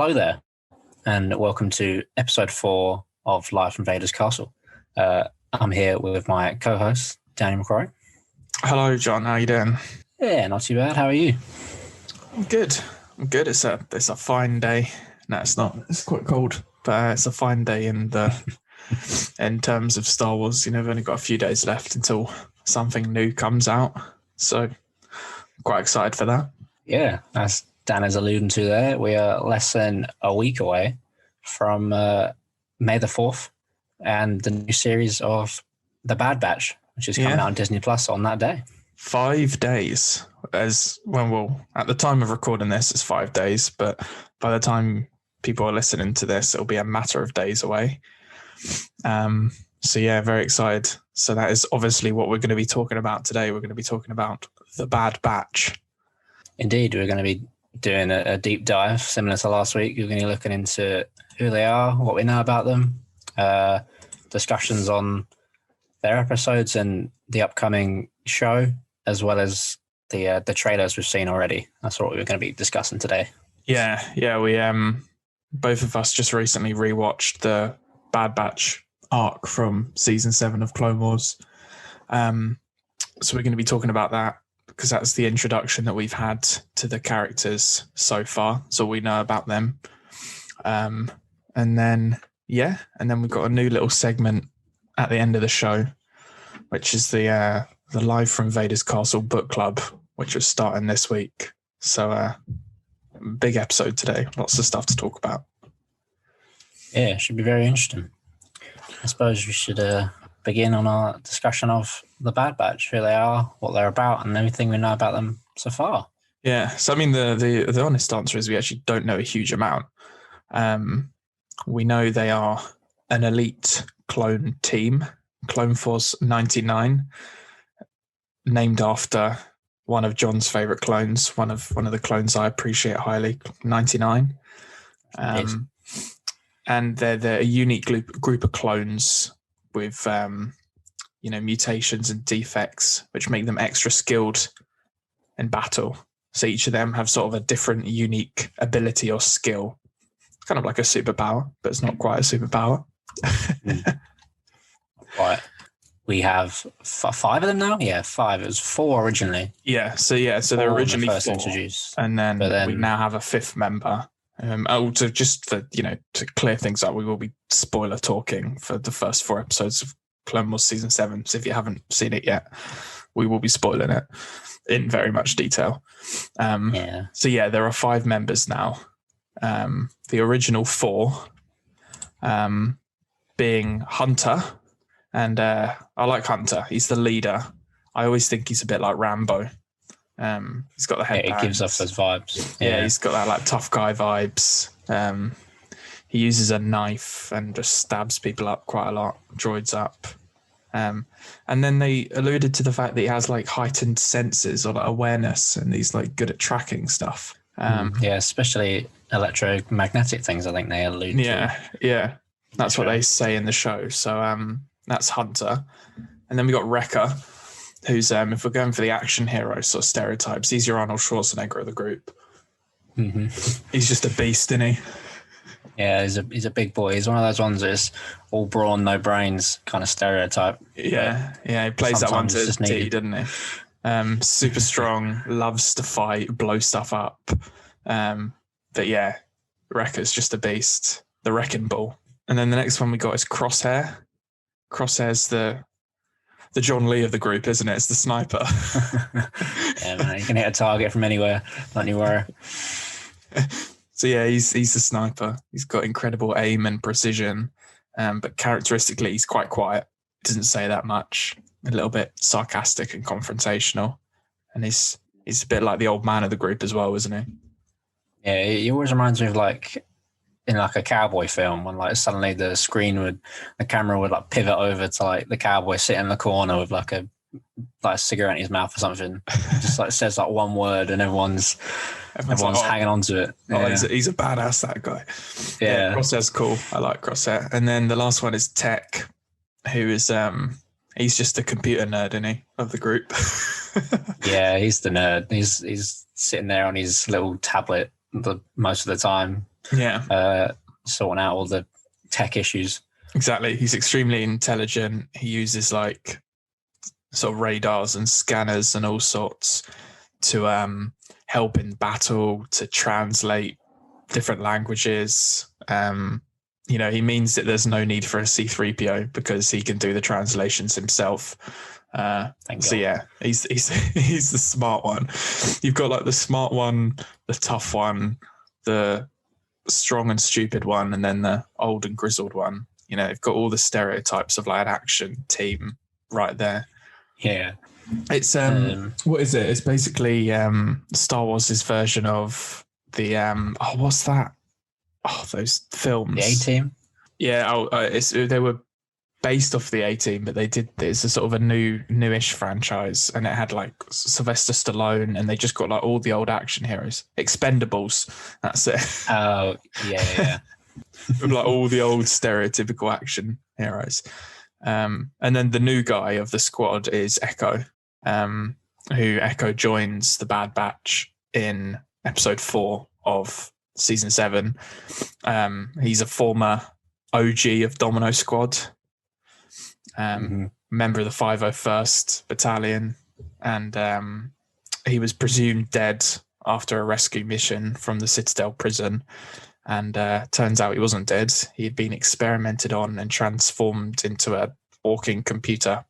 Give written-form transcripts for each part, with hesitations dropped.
Hello there, and welcome to episode 4 of Live from Vaders Castle. I'm here with my co-host, Daniel McCrory. Hello, John. How you doing? Yeah, not too bad. How are you? I'm good. It's a fine day. No, it's not. It's quite cold, but it's a fine day in terms of Star Wars. You know, we've only got a few days left until something new comes out, so I'm quite excited for that. Yeah, as Dan is alluding to there, we are less than a week away from May the 4th and the new series of The Bad Batch, which is coming out on Disney Plus on that day. 5 days. At the time of recording this, it's 5 days, but by the time people are listening to this, it'll be a matter of days away. So yeah, very excited. So that is obviously what we're going to be talking about today. We're going to be talking about The Bad Batch. Indeed, we're going to be doing a deep dive, similar to last week. We're going to be looking into who they are, what we know about them, discussions on their episodes and the upcoming show, as well as the trailers we've seen already. That's what we're going to be discussing today. Yeah. We both of us just recently rewatched the Bad Batch arc from season 7 of Clone Wars. So we're going to be talking about that, because that's the introduction that we've had to the characters so far. So we know about them. And then we've got a new little segment at the end of the show, which is the Live from Vaders Castle book club, which is starting this week. So big episode today. Lots of stuff to talk about. Yeah, it should be very interesting. I suppose we should begin on our discussion of the Bad Batch, who they are, what they're about, and everything we know about them so far. Yeah, so I mean, the honest answer is we actually don't know a huge amount. We know they are an elite clone team, Clone Force 99, named after one of John's favorite clones, one of the clones I appreciate highly, 99. And they're a unique group of clones with mutations and defects, which make them extra skilled in battle. So each of them have sort of a different unique ability or skill. It's kind of like a superpower, but it's not quite a superpower. Right. We have 5 of them now? Yeah, 5. It was 4 originally. So they're originally first 4, introduced. and then we now have a 5th member. To clear things up, we will be spoiler talking for the first 4 episodes of Clone Wars season 7. So if you haven't seen it yet, we will be spoiling it in very much detail. So there are 5 members now. The original 4 being Hunter, and I like Hunter. He's the leader. I always think he's a bit like Rambo. He's got the headband. Yeah, it gives off those vibes. Yeah, he's got that like tough guy vibes. He uses a knife and just stabs people up quite a lot, droids up. And then they alluded to the fact that he has like heightened senses or like awareness, and he's like good at tracking stuff. Especially electromagnetic things, I think they allude to. Yeah. That's what they say in the show. So that's Hunter. And then we got Wrecker, who's, if we're going for the action hero sort of stereotypes, he's your Arnold Schwarzenegger of the group. Mm-hmm. He's just a beast, isn't he? Yeah, he's a big boy. He's one of those ones that's all brawn, no brains kind of stereotype. Yeah, he plays that one to his T, doesn't he? Super strong, loves to fight, blow stuff up. But yeah, Wrecker's just a beast, the wrecking ball. And then the next one we got is Crosshair. Crosshair's the John Lee of the group, isn't it? It's the sniper. Yeah, man, you can hit a target from anywhere, don't you worry. So yeah, he's the sniper. He's got incredible aim and precision, but characteristically, he's quite quiet. Doesn't say that much. A little bit sarcastic and confrontational, and he's a bit like the old man of the group as well, isn't he? Yeah, he always reminds me of like in like a cowboy film when like suddenly the camera would like pivot over to like the cowboy sitting in the corner with like a cigarette in his mouth or something. Just like says like one word and everyone's like, hanging on to it. Oh, yeah. He's a badass, that guy. Yeah, Crosshair's cool. I like Crosshair. And then the last one is Tech, who is he's just a computer nerd, isn't he, of the group? Yeah, he's the nerd. He's sitting there on his little tablet most of the time, sorting out all the tech issues. Exactly. He's extremely intelligent. He uses like sort of radars and scanners and all sorts to help in battle, to translate different languages. He means that there's no need for a C-3PO because he can do the translations himself. He's the smart one. You've got like the smart one, the tough one, the strong and stupid one, and then the old and grizzled one. You've got all the stereotypes of like an action team right there. Yeah. It's what is it? It's basically Star Wars' version of the what's that? Oh, those films. The A-Team? Yeah, they were based off the A-Team, but it's a sort of a newish franchise, and it had like Sylvester Stallone, and they just got like all the old action heroes. Expendables, that's it. Oh, yeah. With like all the old stereotypical action heroes. And then the new guy of the squad is Echo, who Echo joins the Bad Batch in episode 4 of season 7. He's a former OG of Domino Squad, member of the 501st Battalion, and he was presumed dead after a rescue mission from the Citadel prison. And turns out he wasn't dead. He had been experimented on and transformed into a walking computer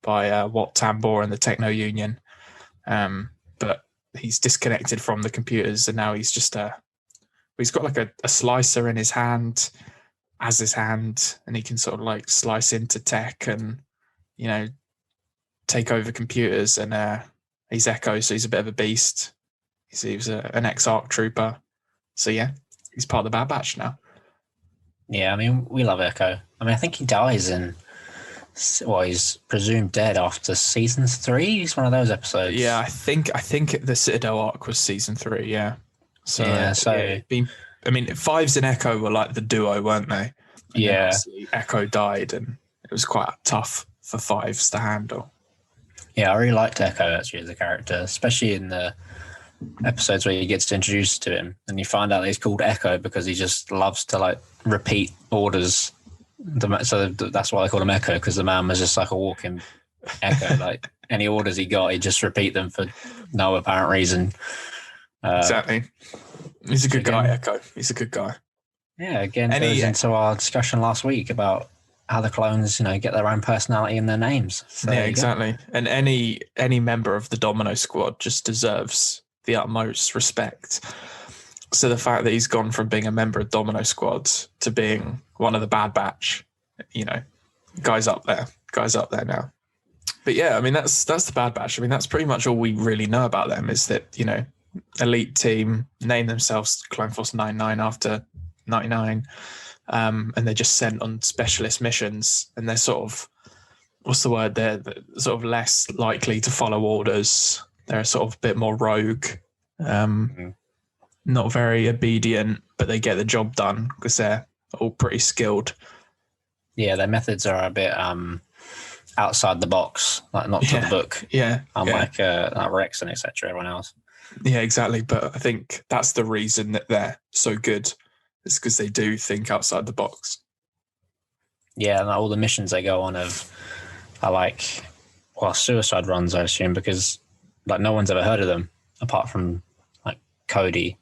by Wat Tambor and the Techno Union. But he's disconnected from the computers, and now he's just he's got like a slicer in his hand, and he can sort of like slice into tech and, take over computers. And he's Echo, so he's a bit of a beast. He was an ex-ARC trooper. So yeah, he's part of the Bad Batch now. Yeah, I mean, we love Echo. I mean, I think he dies he's presumed dead after season 3. He's one of those episodes. Yeah, I think the Citadel arc was season 3. Yeah. So I mean, Fives and Echo were like the duo, weren't they? And Echo died, and it was quite tough for Fives to handle. Yeah, I really liked Echo actually as a character, especially in the episodes where he gets introduced to him, and you find out that he's called Echo because he just loves to like repeat orders. So that's why they call him Echo, because the man was just like a walking echo. Like any orders he got, he'd just repeat them for no apparent reason. Exactly. He's a good guy, Echo. He's a good guy. Yeah, again, goes into our discussion last week about how the clones, get their own personality in their names. So yeah, exactly. And any member of the Domino Squad just deserves the utmost respect. So the fact that he's gone from being a member of Domino Squad to being one of the Bad Batch, guys up there now. But yeah, I mean, that's the Bad Batch. I mean, that's pretty much all we really know about them, is that, elite team, name themselves Clone Force 99 after 99, and they're just sent on specialist missions, and they're sort of, they're sort of less likely to follow orders. They're sort of a bit more rogue, not very obedient, but they get the job done because they're all pretty skilled. Yeah, their methods are a bit outside the box, like not to the book. Yeah, unlike Rex and etc. Everyone else. Yeah, exactly. But I think that's the reason that they're so good. It's because they do think outside the box. Yeah, and all the missions they go on are like, suicide runs, I assume, because like no one's ever heard of them apart from like Cody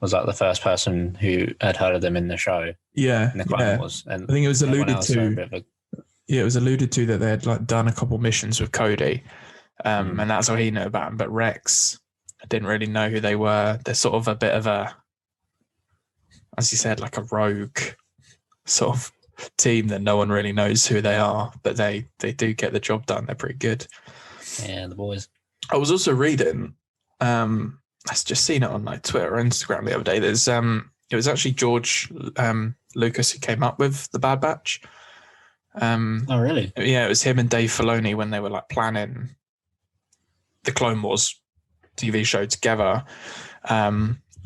was like the first person who had heard of them in the show. Yeah, in the Clone Wars. And I think it was alluded to. Yeah, it was alluded to that they had like done a couple missions with Cody, and that's how he knew about them. But Rex, I didn't really know who they were. They're sort of a bit of a, as you said, like a rogue sort of team that no one really knows who they are, but they do get the job done. They're pretty good. Yeah, the boys. I was also reading, I've just seen it on like Twitter or Instagram the other day. There's it was actually George Lucas who came up with the Bad Batch. Oh really? Yeah, it was him and Dave Filoni when they were like planning the Clone Wars TV show together.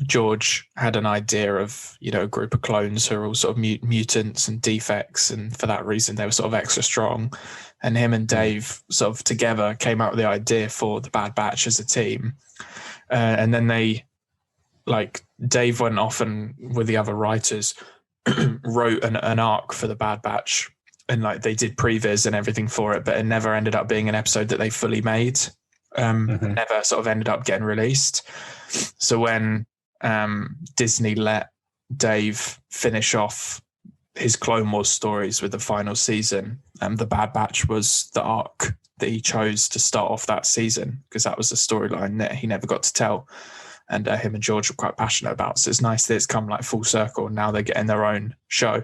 George had an idea of, a group of clones who are all sort of mutants and defects, and for that reason they were sort of extra strong. And him and Dave sort of together came out with the idea for the Bad Batch as a team. And then they like Dave went off and with the other writers wrote an arc for the Bad Batch, and like they did previs and everything for it, but it never ended up being an episode that they fully made. Never sort of ended up getting released. So when Disney let Dave finish off his Clone Wars stories with the final season, the Bad Batch was the arc that he chose to start off that season, because that was the storyline that he never got to tell, and him and George were quite passionate about. So it's nice that it's come like full circle, and now they're getting their own show.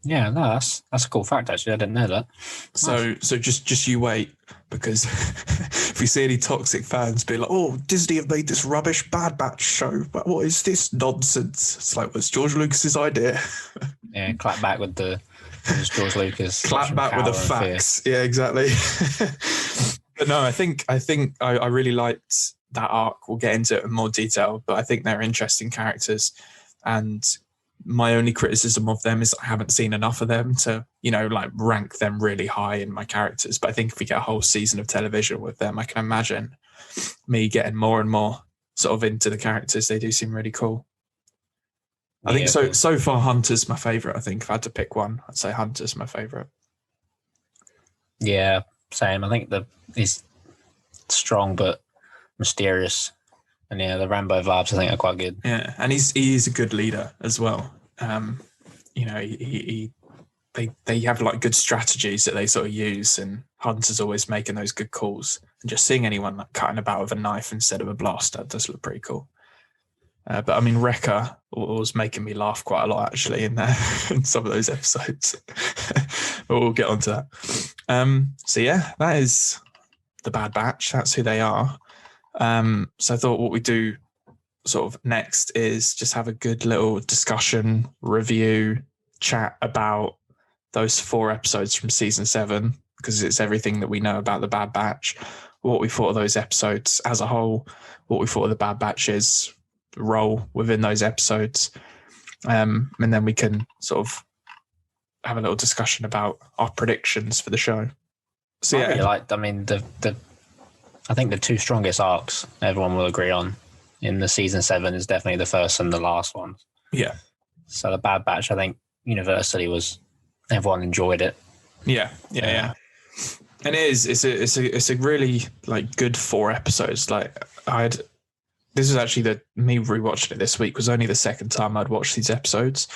Yeah, no, that's a cool fact. Actually, I didn't know that. So just you wait, because if we see any toxic fans be like, "Oh, Disney have made this rubbish Bad Batch show, but what is this nonsense?" It's like, well, it's George Lucas's idea. Yeah, clap back with the George Lucas. Clap back with the facts. Yeah, exactly. But no, I think I really liked that arc. We'll get into it in more detail, but I think they're interesting characters, and my only criticism of them is I haven't seen enough of them to, like rank them really high in my characters. But I think if we get a whole season of television with them, I can imagine me getting more and more sort of into the characters. They do seem really cool. I think so far Hunter's my favourite. I think if I had to pick one, I'd say Hunter's my favourite. Yeah, same. I think he's strong but mysterious. And yeah, the Rambo vibes I think are quite good. Yeah, and he is a good leader as well. They have like good strategies that they sort of use, and Hunter's always making those good calls. And just seeing anyone like cutting about with a knife instead of a blaster does look pretty cool. But I mean, Wrecker was making me laugh quite a lot actually in some of those episodes. But we'll get onto that. So yeah, that is the Bad Batch. That's who they are. So I thought what we do sort of next is just have a good little discussion, review, chat about those 4 episodes from season 7, because it's everything that we know about the Bad Batch, what we thought of those episodes as a whole, what we thought of the Bad Batch's role within those episodes. And then we can sort of have a little discussion about our predictions for the show. So yeah, I think the 2 strongest arcs everyone will agree on in the season 7 is definitely the first and the last one. Yeah. So the Bad Batch, I think universally everyone enjoyed it. Yeah. And it's a really like good 4 episodes. Like this was actually me rewatching it this week was only the second time I'd watched these episodes.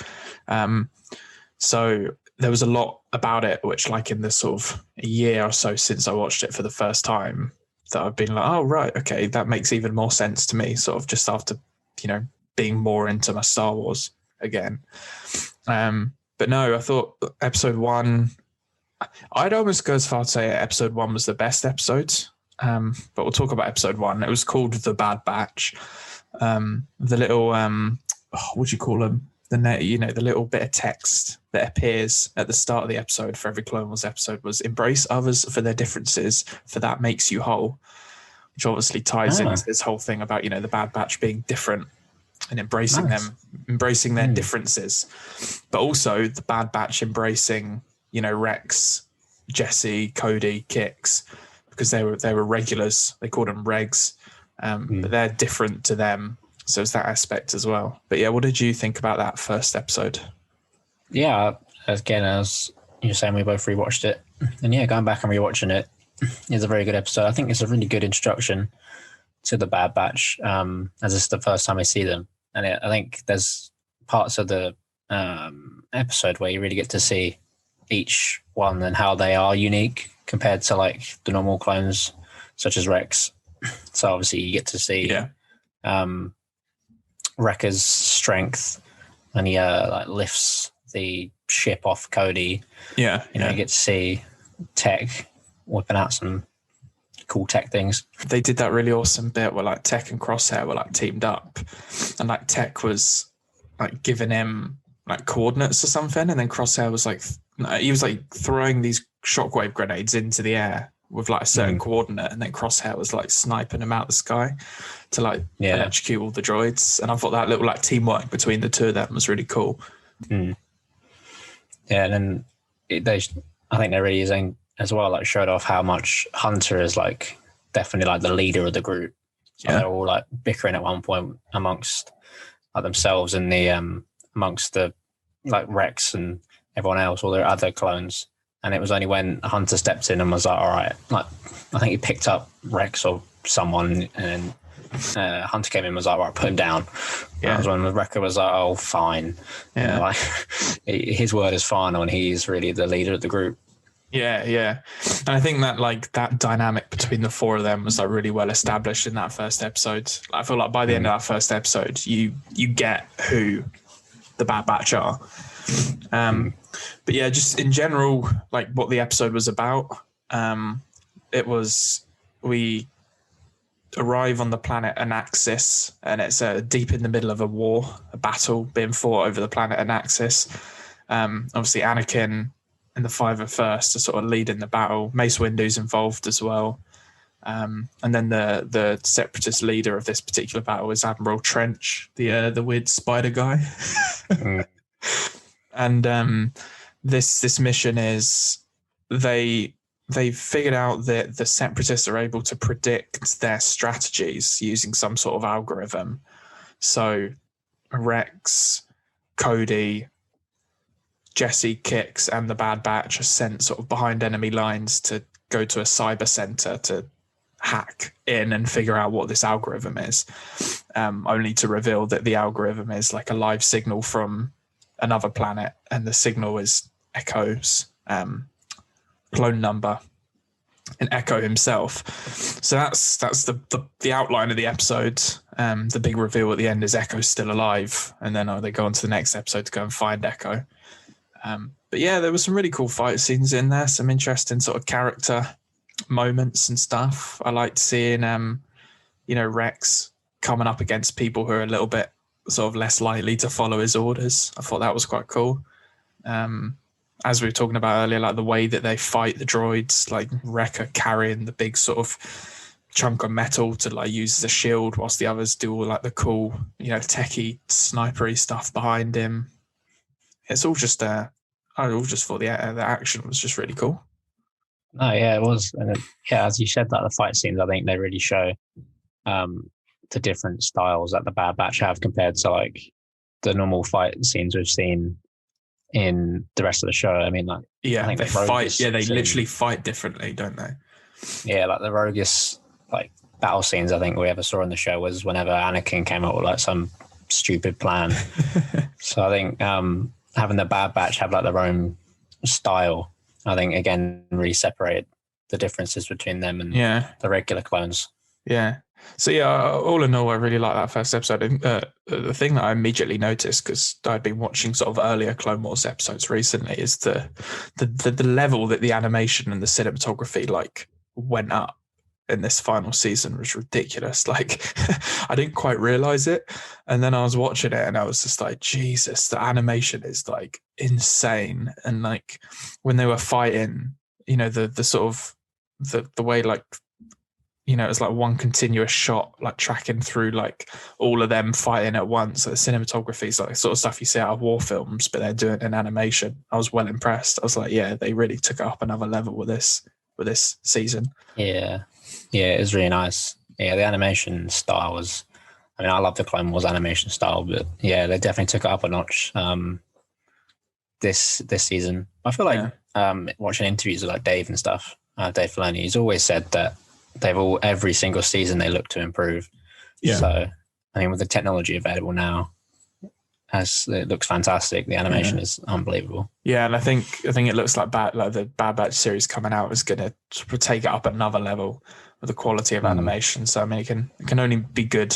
So there was a lot about it, which like in the sort of a year or so since I watched it for the first time, that I've been like, oh, right, okay, that makes even more sense to me, sort of just after, being more into my Star Wars again. But no, I thought episode 1, I'd almost go as far to say episode 1 was the best episode. But we'll talk about episode 1. It was called The Bad Batch. The little, what do you call them? The little bit of text that appears at the start of the episode for every Clone Wars episode was embrace others for their differences, for that makes you whole, which obviously ties into this whole thing about, the Bad Batch being different and embracing their differences, but also the Bad Batch embracing, Rex, Jesse, Cody, Kix, because they were regulars. They called them regs, but they're different to them. So it's that aspect as well. But yeah, what did you think about that first episode? Yeah, again, as you're saying, we both rewatched it. And yeah, going back and rewatching it is a very good episode. I think it's a really good introduction to the Bad Batch, as it's the first time I see them. And I think there's parts of the episode where you really get to see each one and how they are unique compared to like the normal clones, such as Rex. So obviously you get to see Wrecker's strength, and he lifts the ship off Cody. You get to see Tech whipping out some cool Tech things. They did that really awesome bit where like Tech and Crosshair were like teamed up, and like Tech was like giving him like coordinates or something, and then Crosshair was like throwing these shockwave grenades into the air with like a certain coordinate, and then Crosshair was like sniping him out the sky to like electrocute all the droids. And I thought that little like teamwork between the two of them was really cool. Yeah, and then I think they're really using as well, like showed off how much Hunter is like definitely like the leader of the group. So they're all like bickering at one point amongst like themselves and the amongst the like Rex and everyone else, all their other clones. And it was only when Hunter stepped in and was like, all right, like I think he picked up Rex or someone, and Hunter came in and was like, right, put him down. That was when Wrecker was like, oh, fine. You know, like his word is final, and he's really the leader of the group. Yeah. And I think that like that dynamic between the four of them was like really well established in that first episode. I feel like by the end of that first episode, you get who the Bad Batch are. But yeah, just in general, like what the episode was about, it was we arrive on the planet Anaxis, and it's deep in the middle of a war, a battle being fought over the planet Anaxis. Obviously, Anakin and the Five are first to sort of lead in the battle. Mace Windu's involved as well. And then the separatist leader of this particular battle is Admiral Trench, the weird spider guy. And this mission is they figured out that the separatists are able to predict their strategies using some sort of algorithm. So Rex, Cody, Jesse, Kix, and the Bad Batch are sent sort of behind enemy lines to go to a cyber center to hack in and figure out what this algorithm is, only to reveal that the algorithm is like a live signal from another planet, and the signal is Echo's clone number and Echo himself. So that's the outline of the episode. The big reveal at the end is Echo's still alive, and then they go on to the next episode to go and find Echo. But yeah, there were some really cool fight scenes in there, some interesting sort of character moments and stuff. I liked seeing Rex coming up against people who are a little bit sort of less likely to follow his orders. I thought that was quite cool. As we were talking about earlier, like the way that they fight the droids, like Wrecker carrying the big sort of chunk of metal to like use as a shield, whilst the others do all like the cool, techie snipery stuff behind him. It's all just I all just thought the action was just really cool. No, yeah, it was. And as you said, that the fight scenes, I think they really show the different styles that the Bad Batch have compared to like the normal fight scenes we've seen in the rest of the show. I mean, like, I think they fight. Yeah, they literally fight differently, don't they? Yeah, like the Rogus like battle scenes I think we ever saw in the show was whenever Anakin came up with like some stupid plan. So I think having the Bad Batch have like their own style, I think again really separated the differences between them and the regular clones. Yeah. So yeah, all in all, I really like that first episode. The thing that I immediately noticed, because I'd been watching sort of earlier Clone Wars episodes recently, is the level that the animation and the cinematography like went up in this final season was ridiculous. Like I didn't quite realize it, and then I was watching it and I was just like, Jesus, the animation is like insane. And like when they were fighting, the sort of the way like, it was like one continuous shot, like tracking through like all of them fighting at once. The cinematography is like sort of stuff you see out of war films, but they're doing it in animation. I was well impressed. I was like, yeah, they really took it up another level with this season. Yeah, it was really nice. Yeah, the animation style was, I mean, I love the Clone Wars animation style, but yeah, they definitely took it up a notch this season. I feel like watching interviews with like Dave and stuff, Dave Filoni, he's always said that every single season they look to improve. Yeah. So, I mean, with the technology available now, it looks fantastic. The animation is unbelievable. Yeah, and I think it looks like the Bad Batch series coming out is going to take it up another level with the quality of animation. So I mean, it can only be good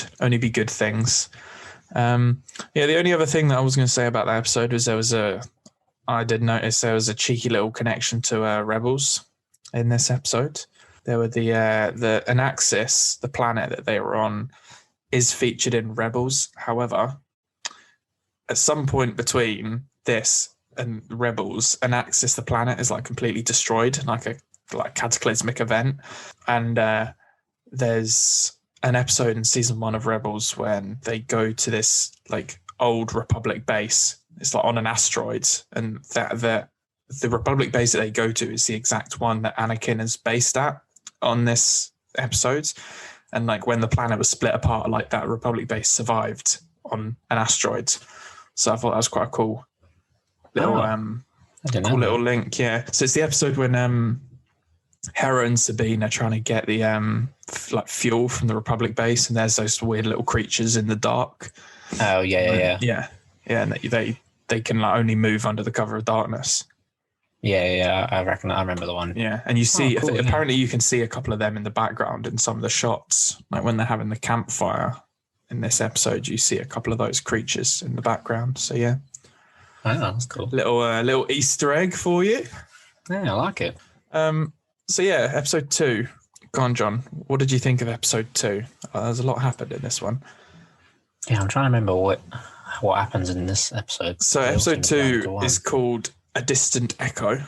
things. The only other thing that I was going to say about that episode was I did notice there was a cheeky little connection to Rebels in this episode. There were the Anaxis, the planet that they were on, is featured in Rebels. However, at some point between this and Rebels, Anaxis, the planet, is like completely destroyed, like a cataclysmic event. And there's an episode in season 1 of Rebels when they go to this like old Republic base. It's like on an asteroid, and the Republic base that they go to is the exact one that Anakin is based at on this episode. And like when the planet was split apart, like that Republic base survived on an asteroid. So I thought that was quite a cool little little link. Yeah. So it's the episode when Hera and Sabine are trying to get the like fuel from the Republic base, and there's those weird little creatures in the dark. Oh yeah. And they can like only move under the cover of darkness. Yeah. I remember the one. Yeah, and you see, cool, apparently you can see a couple of them in the background in some of the shots, like when they're having the campfire. In this episode, you see a couple of those creatures in the background. So yeah, that's cool. Little Easter egg for you. Yeah, I like it. So yeah, episode 2. Go on, John. What did you think of episode 2? There's a lot happened in this one. Yeah, I'm trying to remember what happens in this episode. So episode 2 is called A Distant Echo.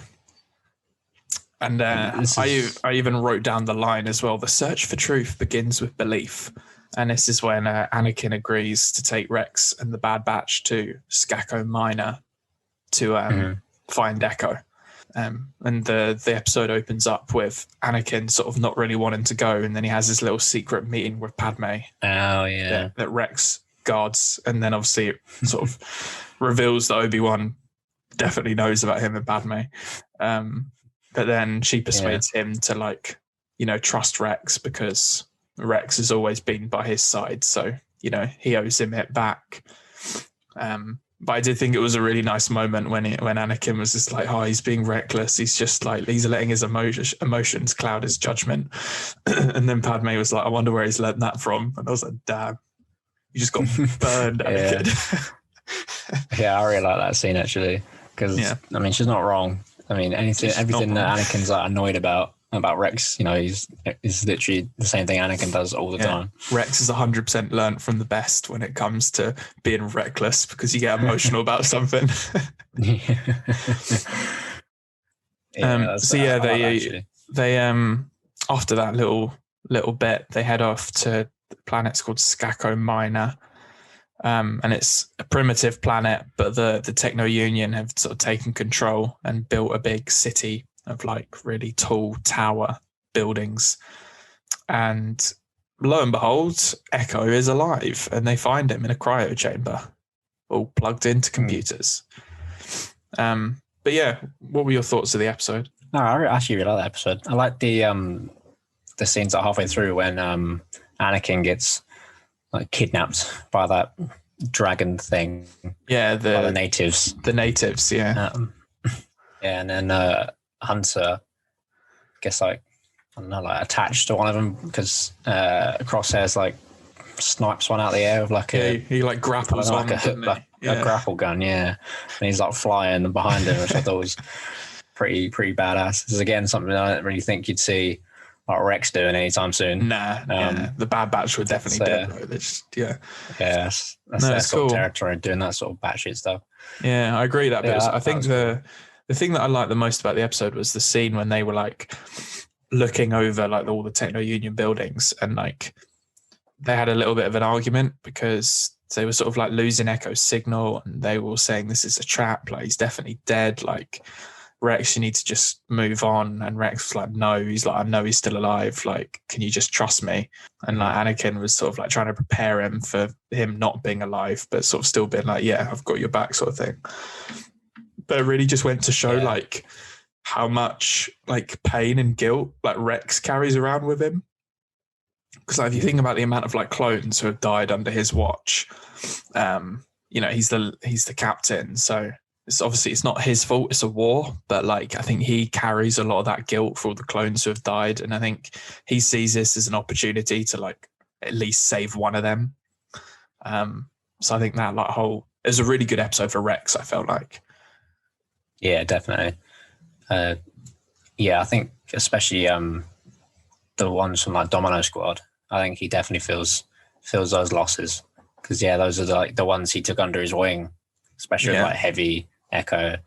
And I even wrote down the line as well. The search for truth begins with belief. And this is when Anakin agrees to take Rex and the Bad Batch to Skako Minor to find Echo. And the episode opens up with Anakin sort of not really wanting to go. And then he has this little secret meeting with Padme. Oh, yeah. That Rex guards. And then obviously it sort of reveals that Obi-Wan definitely knows about him and Padme. But then she persuades him to, like, you know, trust Rex because Rex has always been by his side. So, you know, he owes him it back. But I did think it was a really nice moment when Anakin was just like, oh, he's being reckless. He's just like, he's letting his emotions cloud his judgment. And then Padme was like, I wonder where he's learned that from. And I was like, damn, you just got burned, Anakin. Yeah, I really like that scene actually. Because, I mean, she's not wrong. I mean, everything that Anakin's like annoyed about Rex, you know, he's literally the same thing Anakin does all the time. Rex is 100% learnt from the best when it comes to being reckless because you get emotional about something. They after that little bit, they head off to the planet's called Skako Minor. And it's a primitive planet, but the Techno Union have sort of taken control and built a big city of like really tall tower buildings. And lo and behold, Echo is alive and they find him in a cryo chamber, all plugged into computers. But yeah, what were your thoughts of the episode? No, I actually really like that episode. I like the scenes that halfway through when Anakin gets like kidnapped by that dragon thing. Yeah, by the natives. The natives, yeah. And then Hunter gets like, I don't know, like attached to one of them because Crosshair's like snipes one out of the air with like he like grapples like a grapple gun, and he's like flying behind him, which I thought was pretty badass. This is again something I don't really think you'd see like Rex doing anytime soon. The Bad Batch were definitely dead. That's their sort of territory, doing that sort of batshit stuff. Yeah, I agree that. But I think the thing that I liked the most about the episode was the scene when they were like looking over like all the Techno Union buildings, and like they had a little bit of an argument because they were sort of like losing Echo's signal, and they were saying this is a trap, like he's definitely dead, like Rex, you need to just move on. And Rex was like, no, he's like, I know he's still alive, like can you just trust me? And like Anakin was sort of like trying to prepare him for him not being alive, but sort of still being like, yeah, I've got your back sort of thing. But it really just went to show like how much like pain and guilt like Rex carries around with him. Because like if you think about the amount of like clones who have died under his watch, you know, he's the captain, so it's not his fault, it's a war, but like I think he carries a lot of that guilt for all the clones who have died, and I think he sees this as an opportunity to like at least save one of them. So I think that like it was a really good episode for Rex, I felt like. Yeah, definitely. I think especially the ones from like Domino Squad, I think he definitely feels those losses because those are like the ones he took under his wing, especially with like Heavy, Echo,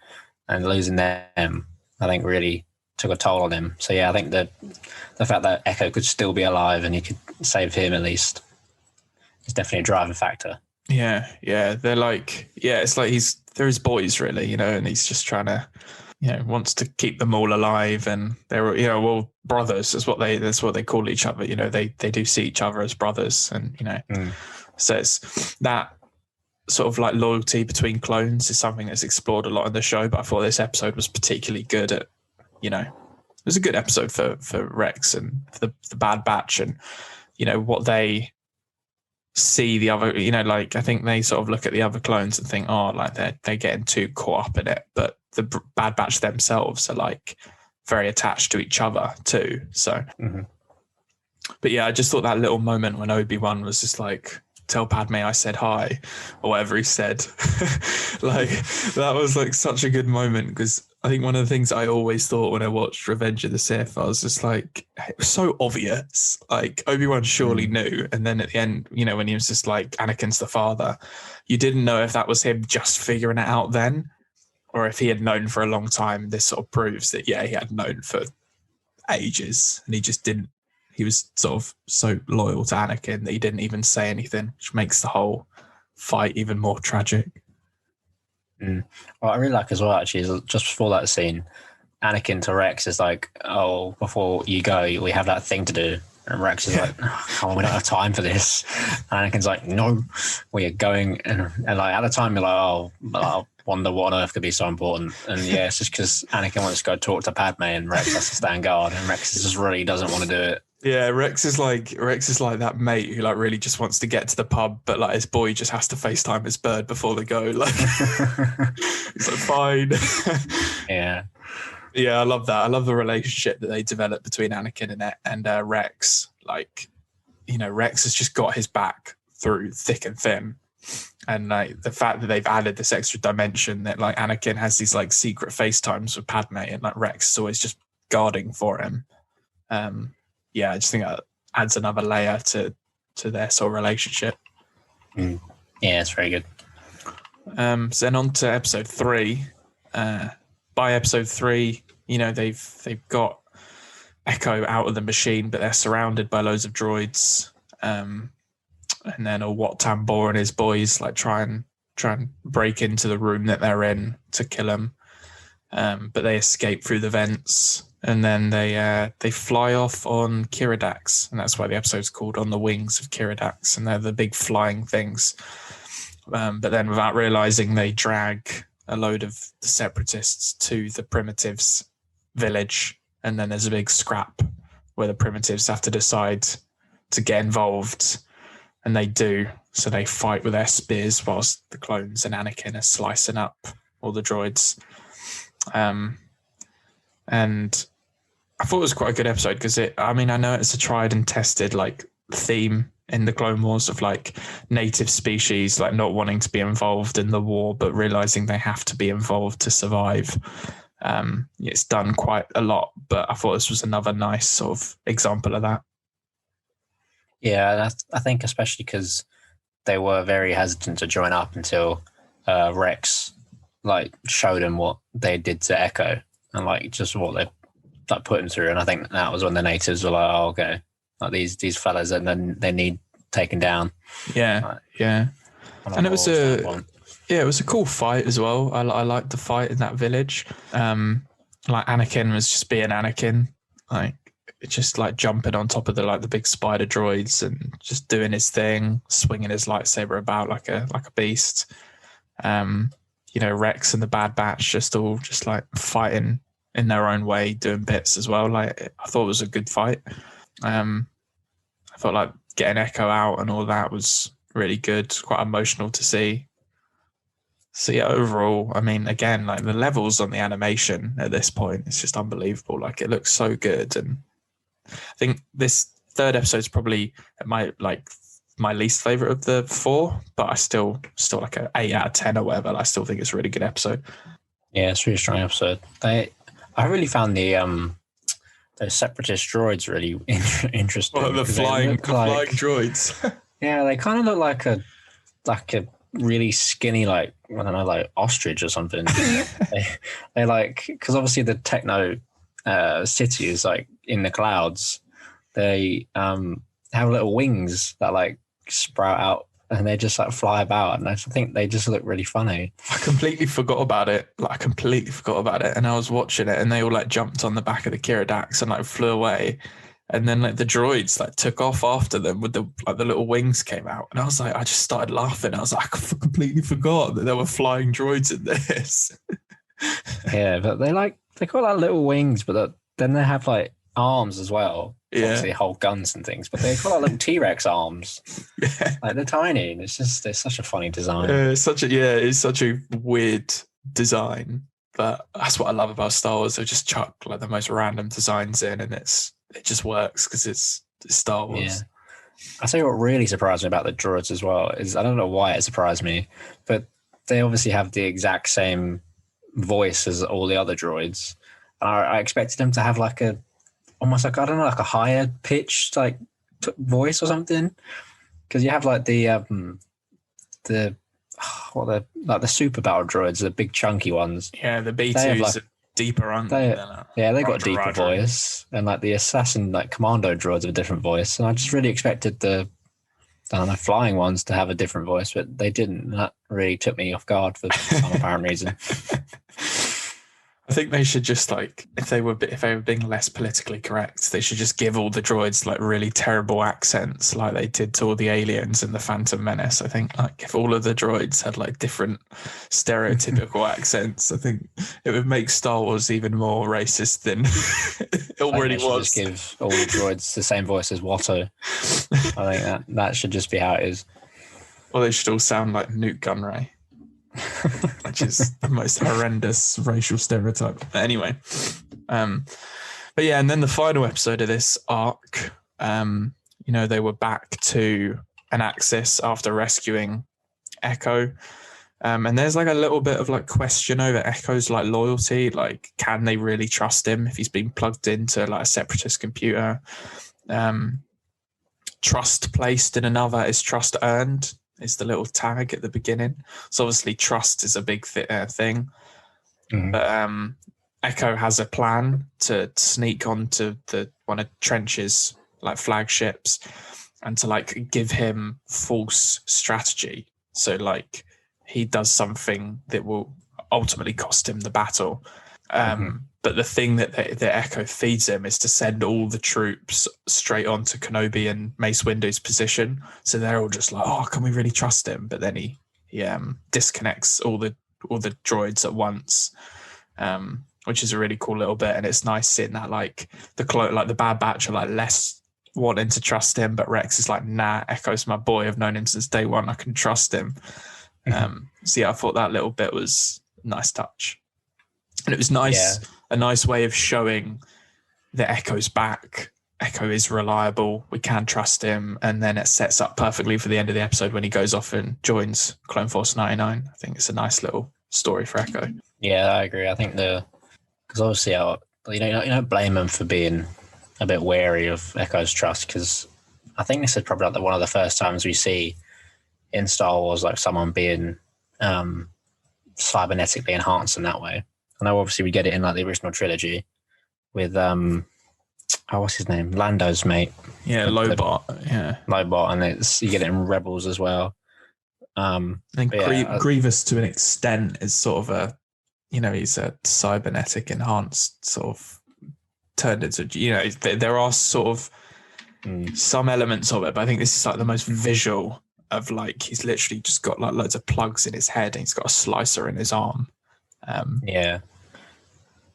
and losing them I think really took a toll on him. So I think that the fact that Echo could still be alive and he could save him at least is definitely a driving factor. They're like it's like they're his boys really, you know, and he's just trying to wants to keep them all alive, and they're well, brothers is that's what they call each other. They do see each other as brothers, and so it's that sort of like loyalty between clones is something that's explored a lot in the show. But I thought this episode was particularly good at it was a good episode for Rex and for the Bad Batch, and what they see the other, like I think they sort of look at the other clones and think, oh, like they're getting too caught up in it, but the Bad Batch themselves are like very attached to each other too. So, but yeah, I just thought that little moment when Obi-Wan was just like, tell Padme I said hi, or whatever he said, like that was like such a good moment, because I think one of the things I always thought when I watched Revenge of the Sith, I was just like, it was so obvious. Like Obi-Wan surely knew. And then at the end, when he was just like, Anakin's the father, you didn't know if that was him just figuring it out then, or if he had known for a long time. This sort of proves that, yeah, he had known for ages and he just didn't. He was sort of so loyal to Anakin that he didn't even say anything, which makes the whole fight even more tragic. What I really like as well, actually, is just before that scene, Anakin to Rex is like, oh, before you go, we have that thing to do. And Rex is like, oh, we don't have time for this. And Anakin's like, no, we are going. And like at the time, you're like, oh, I wonder what on earth could be so important. And yeah, it's just because Anakin wants to go talk to Padme and Rex has to stand guard. And Rex just really doesn't want to do it. Yeah, Rex is like that mate who like really just wants to get to the pub, but like his boy just has to FaceTime his bird before they go. Like he's like, fine. Yeah. Yeah, I love that. I love the relationship that they develop between Anakin and Rex. Like, Rex has just got his back through thick and thin. And like the fact that they've added this extra dimension that like Anakin has these like secret FaceTimes with Padme, and like Rex is always just guarding for him. Yeah, I just think that adds another layer to their sort of relationship. Yeah, it's very good. So then on to episode 3. By episode 3, they've got Echo out of the machine, but they're surrounded by loads of droids. And then Wat Tambor and his boys like try and break into the room that they're in to kill him. But they escape through the vents. And then they fly off on Kiridax, and that's why the episode's called On the Wings of Kiridax, and they're the big flying things. But then without realizing, they drag a load of the separatists to the Primitives' village, and then there's a big scrap where the Primitives have to decide to get involved, and they do. So they fight with their spears whilst the clones and Anakin are slicing up all the droids. And I thought it was quite a good episode because I know it's a tried and tested like theme in the Clone Wars of like native species like not wanting to be involved in the war but realizing they have to be involved to survive. It's done quite a lot, but I thought this was another nice sort of example of that. Yeah, I think especially because they were very hesitant to join up until Rex like showed them what they did to Echo and like just what they like put him through. And I think that was when the natives were like, oh, okay, like these fellas, and then they need taken down. Yeah, like, yeah. And it was it was a cool fight as well. I liked the fight in that village. Like Anakin was just being Anakin, like just like jumping on top of the big spider droids and just doing his thing, swinging his lightsaber about like a beast. Rex and the Bad Batch just like fighting in their own way, doing bits as well. Like I thought it was a good fight. I felt like getting Echo out and all that was really good, quite emotional to see. So yeah, overall, again, like the levels on the animation at this point, it's just unbelievable. Like it looks so good. And I think this third episode is probably my least favorite of the 4, but I still like a 8 out of 10 or whatever. I still think it's a really good episode. Yeah, it's a really strong episode. I really found those separatist droids really interesting. Well, the flying droids. Yeah, they kind of look like a really skinny, like I don't know, like ostrich or something. they like, because obviously the techno city is like in the clouds. They have little wings that like sprout out and they just like fly about, and I think they just look really funny. I completely forgot about it. And I was watching it, and they all like jumped on the back of the Kiridax and like flew away. And then like the droids like took off after them with the little wings came out. And I was like, I just started laughing. I was like, I completely forgot that there were flying droids in this. Yeah, but they got like little wings, but then they have like arms as well. Yeah. Obviously they hold guns and things, but they've got like little T-Rex arms. Yeah. Like they're tiny, and it's such a funny design. It's such a weird design. But that's what I love about Star Wars. They just chuck like the most random designs in, and it just works because it's Star Wars. Yeah. I'll tell you what really surprised me about the droids as well is, I don't know why it surprised me, but they obviously have the exact same voice as all the other droids. And I expected them to have like almost like, I don't know, like a higher pitched like voice or something. Because you have like the super battle droids, the big chunky ones. Yeah, the B2s are deeper, aren't they? They got a deeper voice, and like the assassin, like commando droids have a different voice. And I just really expected the flying ones to have a different voice, but they didn't. And that really took me off guard for some apparent reason. I think they should just like, if they were being less politically correct, they should just give all the droids like really terrible accents like they did to all the aliens in the Phantom Menace. I think like if all of the droids had like different stereotypical accents, I think it would make Star Wars even more racist than it already was. Just give all the droids the same voice as Watto. I think that should just be how it is. Or they should all sound like Newt Gunray. Which is the most horrendous racial stereotype. But anyway, but yeah, and then the final episode of this arc, they were back to an Axis after rescuing Echo, and there's like a little bit of like question over Echo's like loyalty. Like, can they really trust him if he's been plugged into like a separatist computer? Trust placed in another is trust earned. Is the little tag at the beginning. So obviously trust is a big thing. Mm-hmm. But Echo has a plan to sneak onto one of Trench's like flagships and to like give him false strategy. So like he does something that will ultimately cost him the battle. But the thing that Echo feeds him is to send all the troops straight onto Kenobi and Mace Windu's position. So they're all just like, oh, can we really trust him? But then he disconnects all the droids at once, which is a really cool little bit. And it's nice seeing that like the Bad Batch are like less wanting to trust him, but Rex is like, nah, Echo's my boy. I've known him since day one. I can trust him. So yeah, I thought that little bit was a nice touch. And it was nice, a nice way of showing that Echo's back. Echo is reliable. We can trust him. And then it sets up perfectly for the end of the episode when he goes off and joins Clone Force 99. I think it's a nice little story for Echo. Yeah, I agree. I think because obviously, you don't blame him for being a bit wary of Echo's trust, because I think this is probably like one of the first times we see in Star Wars like someone being cybernetically enhanced in that way. I know obviously we get it in like the original trilogy with what's his name? Lando's mate. Yeah, Lobot. Lobot, and you get it in Rebels as well. I think Grievous to an extent is sort of he's a cybernetic enhanced sort of turned into, there are sort of some elements of it, but I think this is like the most visual of like, he's literally just got like loads of plugs in his head and he's got a slicer in his arm.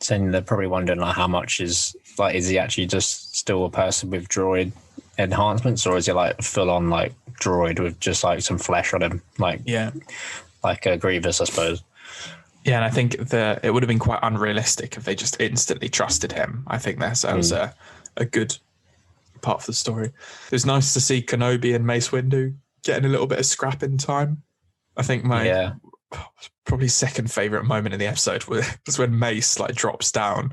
So they're probably wondering like how much is he actually just still a person with droid enhancements, or is he like full on like droid with just like some flesh on him, like a Grievous, I suppose. Yeah, and I think it would have been quite unrealistic if they just instantly trusted him. I think that was a good part of the story. It was nice to see Kenobi and Mace Windu getting a little bit of scrapping time. I think my probably second favorite moment in the episode was when Mace like drops down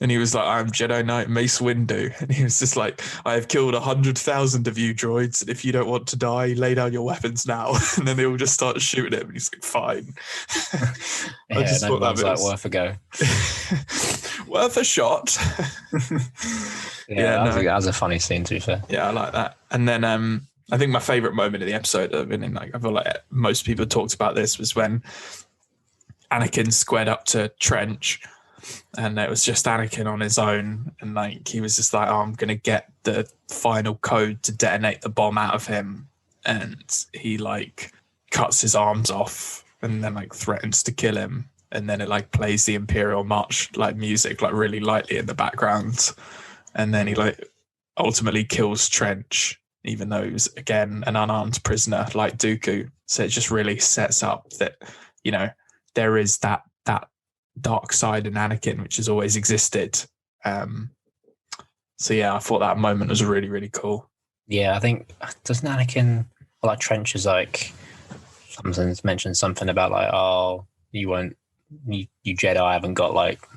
and he was like, I'm Jedi Knight Mace Windu, and he was just like, I have killed 100,000 of you droids, and if you don't want to die, lay down your weapons now. And then they all just start shooting him and he's like, fine. I just thought that was worth a go. Worth a shot. That was a funny scene, to be fair. Yeah, I like that. And then I think my favorite moment of the episode, I feel like most people talked about this, was when Anakin squared up to Trench, and it was just Anakin on his own, and like he was just like, "Oh, I'm gonna get the final code to detonate the bomb out of him," and he like cuts his arms off, and then like threatens to kill him, and then it like plays the Imperial March like music like really lightly in the background, and then he like ultimately kills Trench, even though he was again an unarmed prisoner like Dooku. So it just really sets up that, you know, there is that dark side in Anakin which has always existed. So yeah, I thought that moment was really, really cool. Yeah, I think, doesn't Anakin, like Trench is like, someone's mentioned something about like, oh, you Jedi haven't got like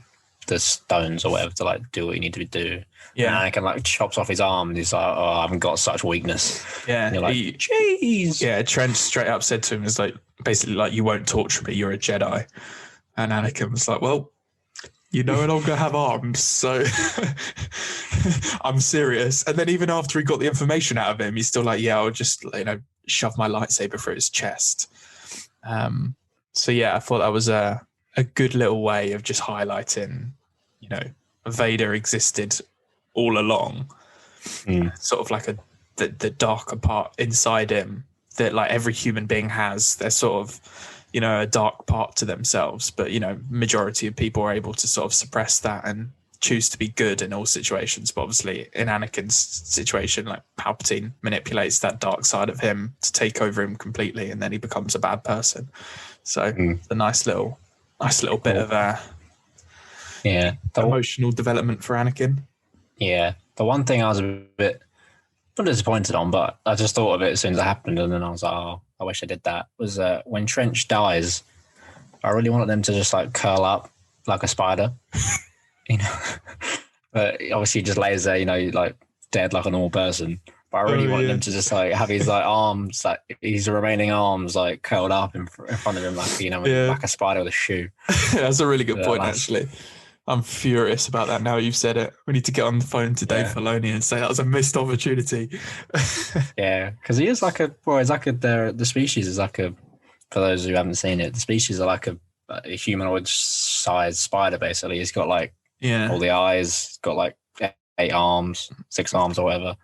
the stones or whatever to like do what you need to do. Yeah, and Anakin like chops off his arm and he's like, oh, I haven't got such weakness. Yeah, and you're like, jeez. Yeah, Trench straight up said to him, is like basically like, you won't torture me, you're a Jedi. And Anakin was like, well, you no longer have arms, so I'm serious. And then even after he got the information out of him, he's still like, yeah, I'll just, you know, shove my lightsaber through his chest. So yeah, I thought that was a good little way of just highlighting, you know, Vader existed all along. Sort of like the darker part inside him that like every human being has. They're sort of, you know, a dark part to themselves, but, you know, majority of people are able to sort of suppress that and choose to be good in all situations. But obviously in Anakin's situation, like Palpatine manipulates that dark side of him to take over him completely, and then he becomes a bad person. So it's a nice little bit of emotional development for Anakin. Yeah, the one thing I was a bit not disappointed on, but I just thought of it as soon as it happened, and then I was like, oh, I wish I did that, was when Trench dies, I really wanted them to just like curl up like a spider, you know. But obviously he just lays there, you know, like dead like a normal person. But I really wanted him to just like have his like arms, like his remaining arms, like curled up in front of him, like, you know, like a spider with a shoe. That's a really good point, actually. I'm furious about that now you've said it. We need to get on the phone to Dave Filoni and say that was a missed opportunity. Yeah, because he is like the species is like a, for those who haven't seen it, the species are like a humanoid-sized spider, basically. He's got like all the eyes, got like 8 arms, 6 arms or whatever.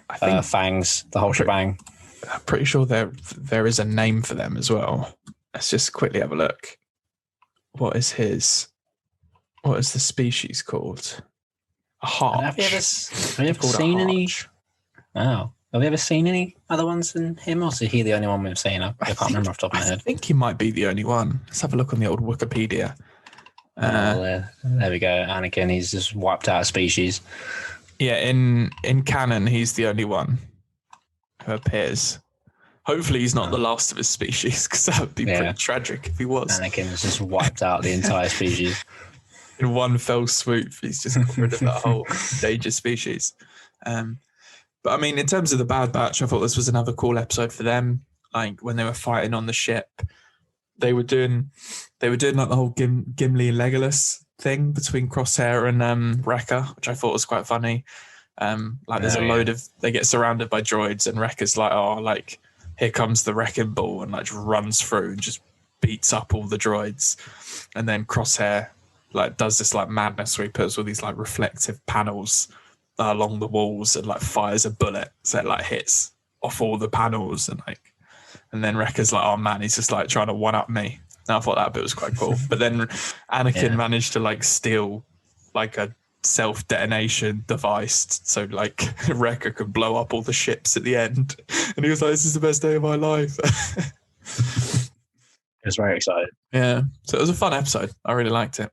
I think fangs, the whole shebang. I'm pretty sure there is a name for them as well. Let's just quickly have a look. What is the species called? A harch. Have you ever seen any? Oh, have you ever seen any other ones than him, or is he the only one we've seen? I can't remember off the top of my head. I think he might be the only one. Let's have a look on the old Wikipedia. There we go. Anakin, he's just wiped out a species. Yeah, in canon, he's the only one who appears. Hopefully he's not the last of his species, because that would be pretty tragic if he was. Anakin's just wiped out the entire species. In one fell swoop, he's just got rid of that whole endangered species. But I mean, in terms of the Bad Batch, I thought this was another cool episode for them. Like when they were fighting on the ship, they were doing like the whole Gimli and Legolas thing between Crosshair and Wrecker, which I thought was quite funny. There's a load of, they get surrounded by droids, and Wrecker's like, oh, like here comes the wrecking ball, and like just runs through and just beats up all the droids. And then Crosshair like does this like madness where he puts all these like reflective panels along the walls and like fires a bullet so it like hits off all the panels, and then Wrecker's like, oh man, he's just like trying to one up me. And I thought that bit was quite cool. But then Anakin managed to like steal like a self-detonation device so like Wrecker could blow up all the ships at the end, and he was like, this is the best day of my life. I was very excited. Yeah, so it was a fun episode. I really liked it.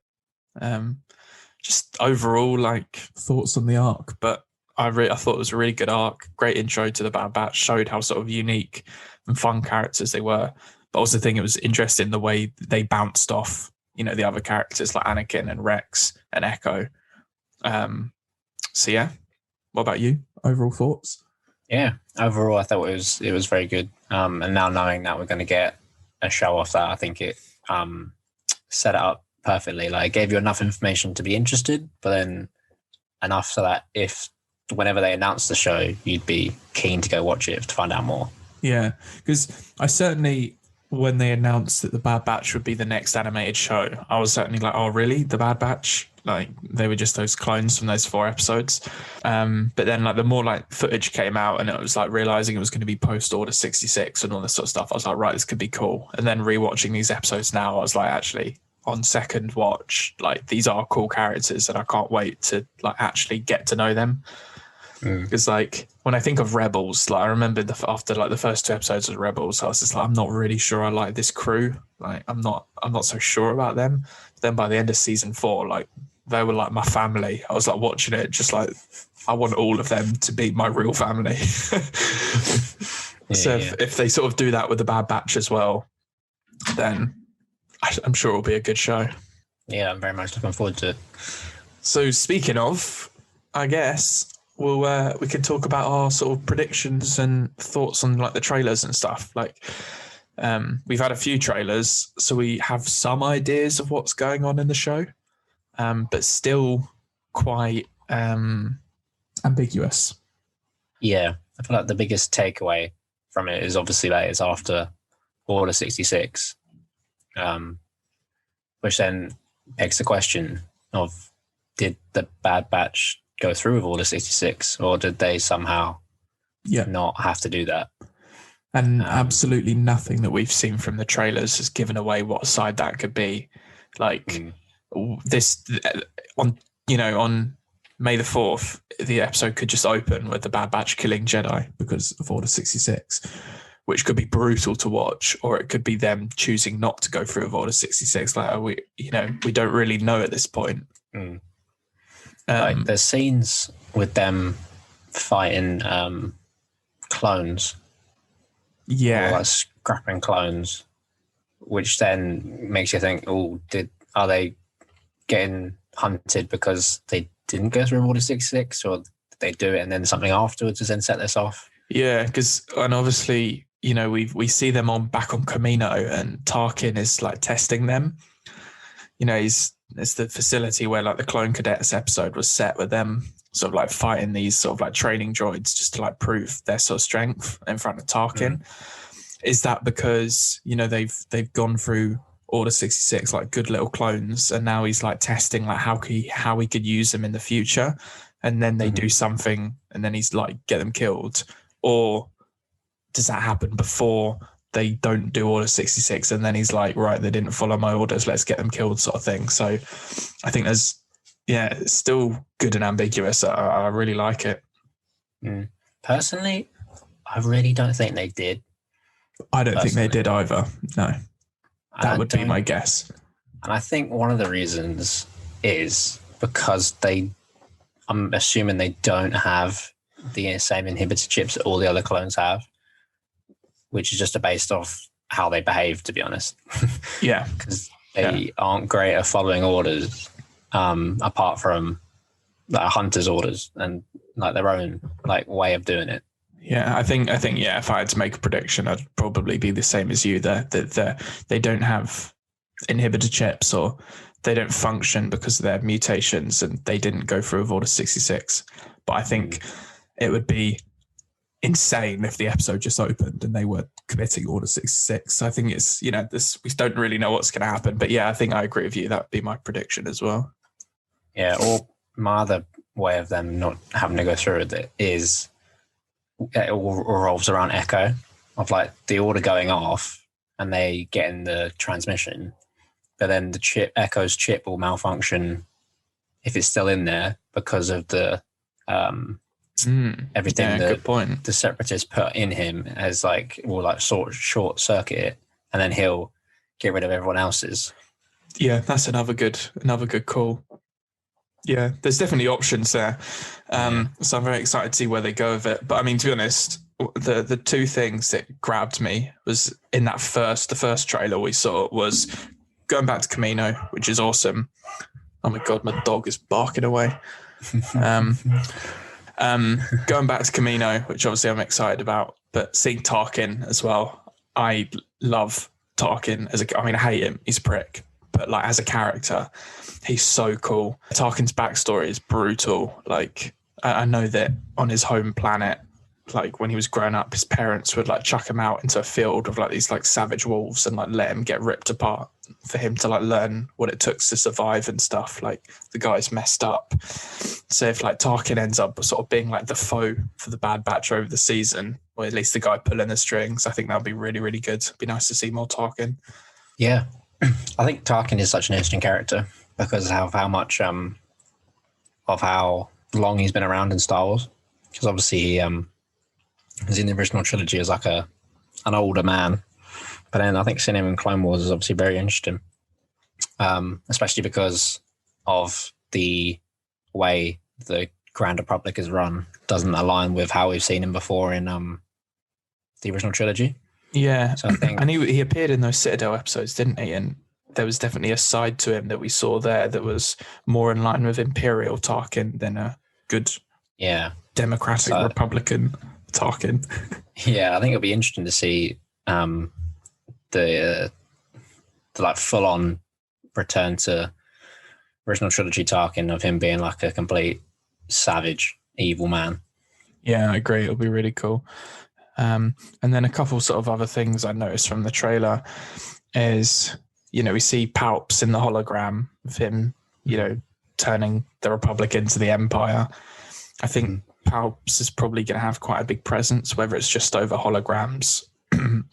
Just overall, like, thoughts on the arc, but I thought it was a really good arc. Great intro to the Bad Batch, showed how sort of unique and fun characters they were. But also, I think it was interesting the way they bounced off, you know, the other characters like Anakin and Rex and Echo. So yeah, what about you? Overall thoughts? Yeah, overall, I thought it was very good. And now knowing that we're going to get a show off that, I think it set it up perfectly. Like, it gave you enough information to be interested, but then enough so that if whenever they announce the show, you'd be keen to go watch it to find out more. Yeah, because I certainly, when they announced that the Bad Batch would be the next animated show, I was certainly like, oh, really? The Bad Batch? Like, they were just those clones from those 4 episodes. But then, like, the more, like, footage came out and it was, like, realizing it was going to be post-Order 66 and all this sort of stuff, I was like, right, this could be cool. And then rewatching these episodes now, I was like, actually, on second watch, like, these are cool characters and I can't wait to, like, actually get to know them. Because like when I think of Rebels, like I remember after like the first 2 episodes of Rebels, I was just like, I'm not really sure I like this crew. Like I'm not so sure about them. But then by the end of season 4, like they were like my family. I was like watching it, just like I want all of them to be my real family. If they sort of do that with the Bad Batch as well, then I'm sure it'll be a good show. Yeah, I'm very much looking forward to it. So speaking of, I guess we can talk about our sort of predictions and thoughts on like the trailers and stuff. Like we've had a few trailers, so we have some ideas of what's going on in the show, but still quite ambiguous. Yeah, I feel like the biggest takeaway from it is obviously that it's after Order 66, which then begs the question of, did the Bad Batch go through with Order 66, or did they somehow not have to do that? And absolutely nothing that we've seen from the trailers has given away what side that could be. Like this on May the 4th, the episode could just open with the Bad Batch killing Jedi because of Order 66, which could be brutal to watch, or it could be them choosing not to go through with Order 66. Like we don't really know at this point. Like there's scenes with them fighting clones, or like scrapping clones, which then makes you think, are they getting hunted because they didn't go through Order 66, or did they do it and then something afterwards to then set this off? Yeah, and obviously, we see them back on Camino, and Tarkin is like testing them. It's the facility where like the Clone Cadets episode was set, with them sort of like fighting these sort of like training droids just to like prove their sort of strength in front of Tarkin. Is that because they've gone through Order 66 like good little clones, and now he's like testing like how he could use them in the future, and then they do something and then he's like get them killed? Or does that happen before they don't do Order 66 and then he's like, right, they didn't follow my orders, let's get them killed, sort of thing? So I think it's still good and ambiguous. I really like it. Personally, I really don't think they did. I don't think they did either. No, that would be my guess. And I think one of the reasons is because I'm assuming they don't have the same inhibitor chips that all the other clones have, which is just based off how they behave, to be honest. Yeah. Because they aren't great at following orders, apart from like Hunter's orders and like their own like way of doing it. Yeah, I think if I had to make a prediction, I'd probably be the same as you, that they don't have inhibitor chips, or they don't function because of their mutations, and they didn't go through with Order 66. But I think it would be insane if the episode just opened and they were committing Order 66. I think it's, we don't really know what's going to happen. But yeah, I think I agree with you. That would be my prediction as well. Yeah, or my other way of them not having to go through with it is it all revolves around Echo, of like the order going off and they get in the transmission, but then the Echo's chip will malfunction if it's still in there because of the everything that the Separatists put in him as like will like sort of short circuit it, and then he'll get rid of everyone else's. Yeah, that's another good call. Yeah, there's definitely options there. So I'm very excited to see where they go with it. But I mean, to be honest, the two things that grabbed me was in that the first trailer we saw was going back to Camino, which is awesome. Oh my God, my dog is barking away. Going back to Camino, which obviously I'm excited about, but seeing Tarkin as well. I love Tarkin I hate him. He's a prick. But like as a character, he's so cool. Tarkin's backstory is brutal. Like I know that on his home planet, like when he was growing up, his parents would like chuck him out into a field of like these like savage wolves and like let him get ripped apart for him to like learn what it took to survive and stuff. Like the guy's messed up. So if like Tarkin ends up sort of being like the foe for the Bad Batch over the season, or at least the guy pulling the strings, I think that'd be really, really good. It'd be nice to see more Tarkin. Yeah, I think Tarkin is such an interesting character because of how much of how long he's been around in Star Wars. Because obviously he was in the original trilogy as like an older man, but then I think seeing him in Clone Wars is obviously very interesting, especially because of the way the Grand Republic is run doesn't align with how we've seen him before in the original trilogy. Yeah, so I think, and he appeared in those Citadel episodes, didn't he? And there was definitely a side to him that we saw there that was more in line with Imperial Tarkin than a good Democratic Republican Tarkin. Yeah, I think it'll be interesting to see the like full on return to original trilogy Tarkin of him being like a complete savage, evil man. Yeah, I agree. It'll be really cool. And then a couple sort of other things I noticed from the trailer is, we see Palps in the hologram of him, turning the Republic into the Empire. I think Palps is probably going to have quite a big presence, whether it's just over holograms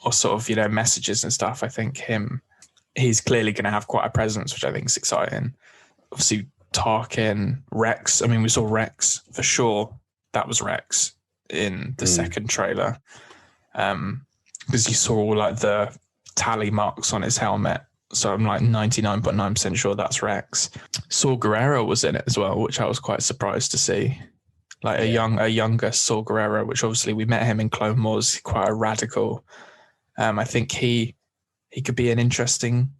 or sort of, messages and stuff. I think he's clearly going to have quite a presence, which I think is exciting. Obviously, Tarkin, Rex. I mean, we saw Rex for sure. That was Rex in the second trailer, because you saw all like the tally marks on his helmet. So I'm like 99.9% sure that's Rex. Saw Gerrera was in it as well, which I was quite surprised to see. Like a younger Saw Gerrera, which obviously we met him in Clone Wars, quite a radical. I think he could be an interesting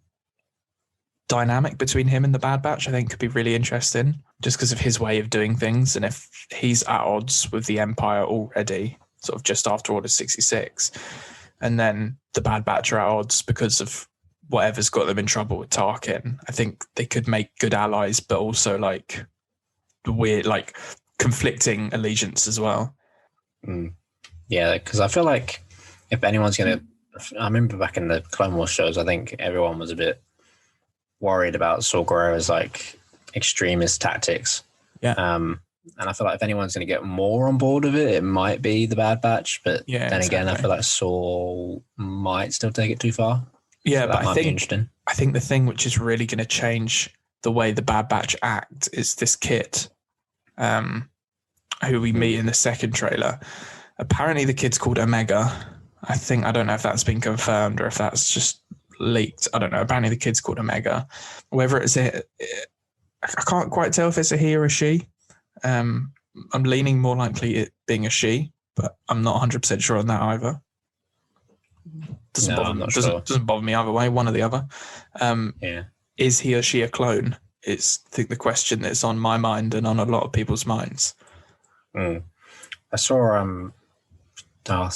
dynamic between him and the Bad Batch. I think could be really interesting just because of his way of doing things. And if he's at odds with the Empire already, sort of just after Order 66, and then the Bad Batch are at odds because of whatever's got them in trouble with Tarkin, I think they could make good allies, but also like weird, like conflicting allegiance as well. Yeah, because I feel like if anyone's going to, I remember back in the Clone Wars shows, I think everyone was a bit worried about Saw Gerrera's like extremist tactics. Yeah. And I feel like if anyone's going to get more on board with it, it might be the Bad Batch. But then again, I feel like Saw might still take it too far. Yeah, so but I think the thing which is really going to change the way the Bad Batch act is this kid, who we meet in the second trailer. Apparently, the kid's called Omega. I don't know if that's been confirmed or if that's just leaked. I don't know. Apparently, the kid's called Omega. Whether it's I can't quite tell if it's a he or a she. I'm leaning more likely it being a she, but I'm not 100% sure on that either. Doesn't bother me either way, one or the other. Is he or she a clone? Is I think the question that's on my mind and on a lot of people's minds. I saw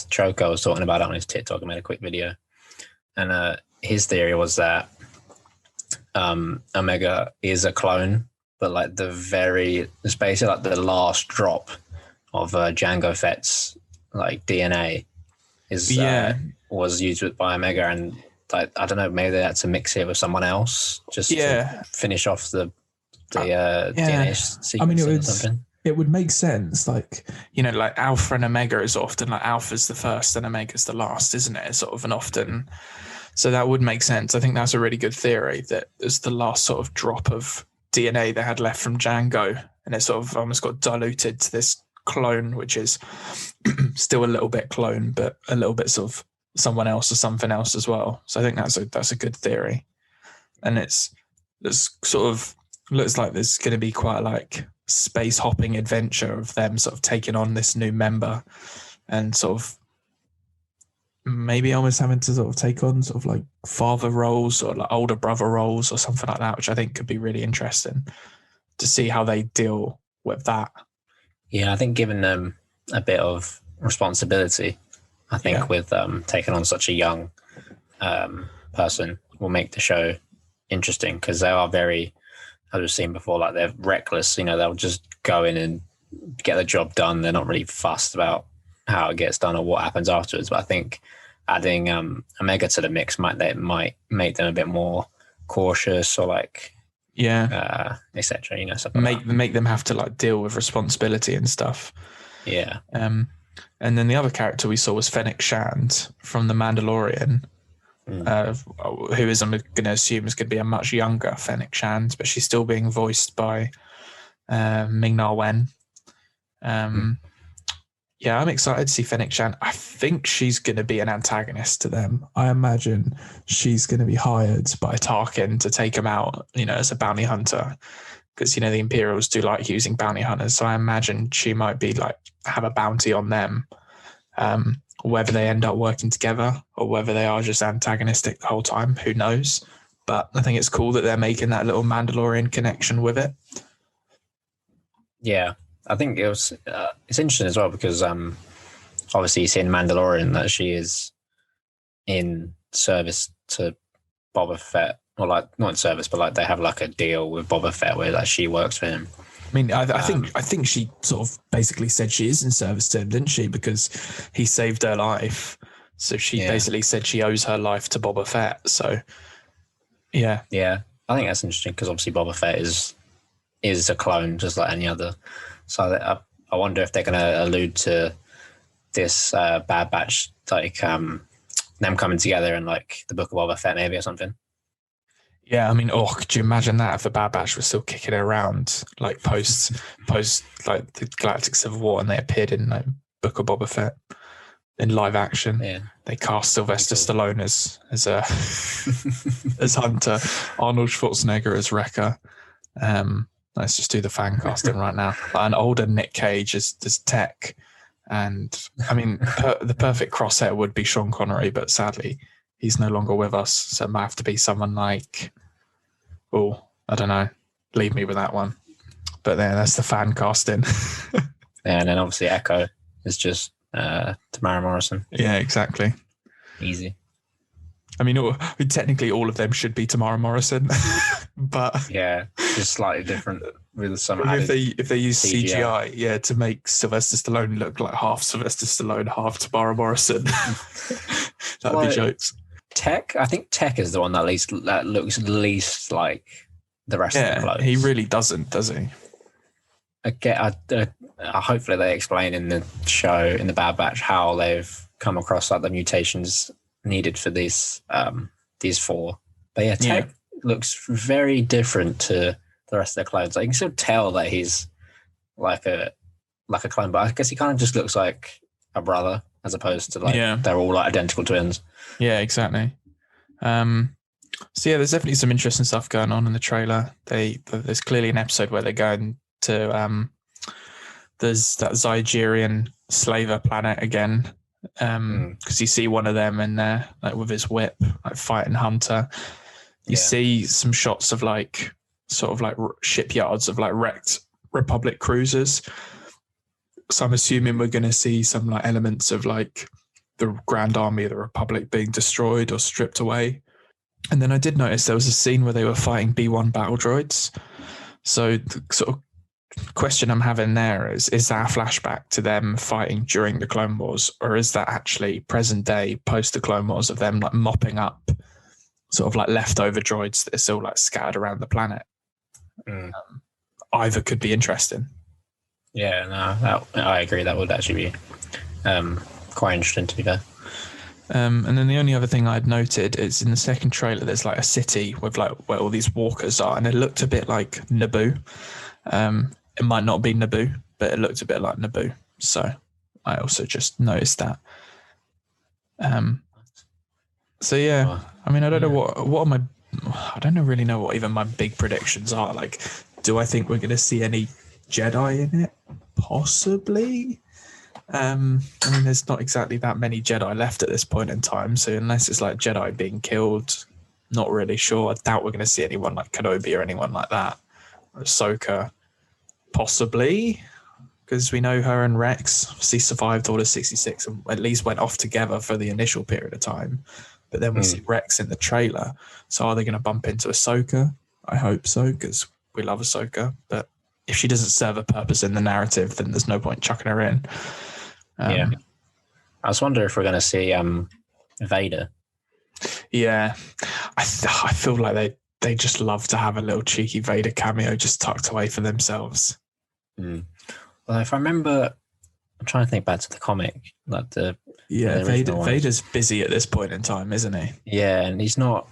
Choco was talking about it on his TikTok. I made a quick video, and his theory was that Omega is a clone, but like it's basically like the last drop of Jango Fett's like DNA was used by Omega, and like I don't know, maybe they had to mix it with someone else just to finish off the DNA sequence. I mean, or something. It would make sense, like like Alpha and Omega is often like Alpha's the first and Omega's the last, isn't it? It's sort of an often. So that would make sense. I think that's a really good theory that it's the last sort of drop of DNA they had left from Jango, and it sort of almost got diluted to this clone, which is still a little bit clone, but a little bit sort of someone else or something else as well. So I think that's a good theory, and it's sort of looks like there's going to be quite like space hopping adventure of them sort of taking on this new member and sort of maybe almost having to sort of take on sort of like father roles or like older brother roles or something like that, which I think could be really interesting to see how they deal with that. Yeah, I think giving them a bit of responsibility, I think with taking on such a young person will make the show interesting, because they are very, as we've seen before, like they're reckless. They'll just go in and get the job done. They're not really fussed about how it gets done or what happens afterwards. But I think adding Omega to the mix might make them a bit more cautious, or like etc. You know, stuff like make them have to like deal with responsibility and stuff. Yeah. And then the other character we saw was Fennec Shand from The Mandalorian, who is, I'm going to assume, is going to be a much younger Fennec Shand, but she's still being voiced by Ming-Na Wen. Yeah, I'm excited to see Fennec Shand. I think she's going to be an antagonist to them. I imagine she's going to be hired by Tarkin to take him out, you know, as a bounty hunter, because, you know, the Imperials do like using bounty hunters. So I imagine she might be like, have a bounty on them, whether they end up working together or whether they are just antagonistic the whole time. Who knows? But I think it's cool that they're making that little Mandalorian connection with it. Yeah. I think it's interesting as well because obviously you see in Mandalorian that she is in service to Boba Fett, or like not in service, but like they have like a deal with Boba Fett where like she works for him. I mean, I think she sort of basically said she is in service to him, didn't she? Because he saved her life, so she basically said she owes her life to Boba Fett. So yeah, I think that's interesting because obviously Boba Fett is a clone just like any other. So I wonder if they're going to allude to this Bad Batch, like them coming together in like the Book of Boba Fett maybe or something. Yeah, I mean, could you imagine that if the Bad Batch was still kicking it around, like post like the Galactic Civil War, and they appeared in like Book of Boba Fett in live action? Yeah, they cast Sylvester Stallone as Hunter, Arnold Schwarzenegger as Wrecker. Let's just do the fan casting right now. An older Nick Cage as Tech. And I mean, the perfect crosshair would be Sean Connery, but sadly, he's no longer with us. So it might have to be someone like, I don't know. Leave me with that one. But there, that's the fan casting. And then obviously Echo is just Tamara Morrison. Yeah, exactly. Easy. I mean, technically all of them should be Tamara Morrison, but yeah, just slightly different with some. If they use CGI, to make Sylvester Stallone look like half Sylvester Stallone, half Tamara Morrison, that'd be jokes. Tech, I think Tech is the one that looks least like the rest of the clothes. He really doesn't, does he? Hopefully they explain in the show, in the Bad Batch, how they've come across like the mutations needed for these four. But yeah, Tech looks very different to the rest of the clones. Like, you can still tell that he's like a clone, but I guess he kind of just looks like a brother as opposed to like they're all like identical twins. Yeah, exactly. So yeah, there's definitely some interesting stuff going on in the trailer. There's clearly an episode where they're going to there's that Zygerian slaver planet again. Because you see one of them in there, like with his whip, like fighting Hunter. You see some shots of like sort of like shipyards of like wrecked Republic cruisers. So I'm assuming we're going to see some like elements of like the Grand Army of the Republic being destroyed or stripped away. And then I did notice there was a scene where they were fighting B-1 battle droids. So the sort of question I'm having there is that a flashback to them fighting during the Clone Wars, or is that actually present day post the Clone Wars of them like mopping up sort of like leftover droids that are still like scattered around the planet? Either could be interesting. Yeah, no, I agree. That would actually be quite interesting to be fair. And then the only other thing I'd noted is in the second trailer, there's like a city with like where all these walkers are, and it looked a bit like Naboo. It might not be Naboo, but it looked a bit like Naboo. So I also just noticed that. So yeah, I mean, I don't know what are my, I don't really know what even my big predictions are. Like, do I think we're going to see any Jedi in it? Possibly. I mean, there's not exactly that many Jedi left at this point in time. So unless it's like Jedi being killed, not really sure. I doubt we're going to see anyone like Kenobi or anyone like that. Or Ahsoka, possibly, because we know her and Rex obviously survived Order 66 and at least went off together for the initial period of time. But then we see Rex in the trailer. So are they going to bump into Ahsoka? I hope so, because we love Ahsoka. But if she doesn't serve a purpose in the narrative, then there's no point chucking her in. Yeah. I was wondering if we're going to see Vader. Yeah. I feel like they just love to have a little cheeky Vader cameo just tucked away for themselves. Well, if I remember, I'm trying to think back to the comic, like the Vader's busy at this point in time, isn't he? Yeah, and he's not.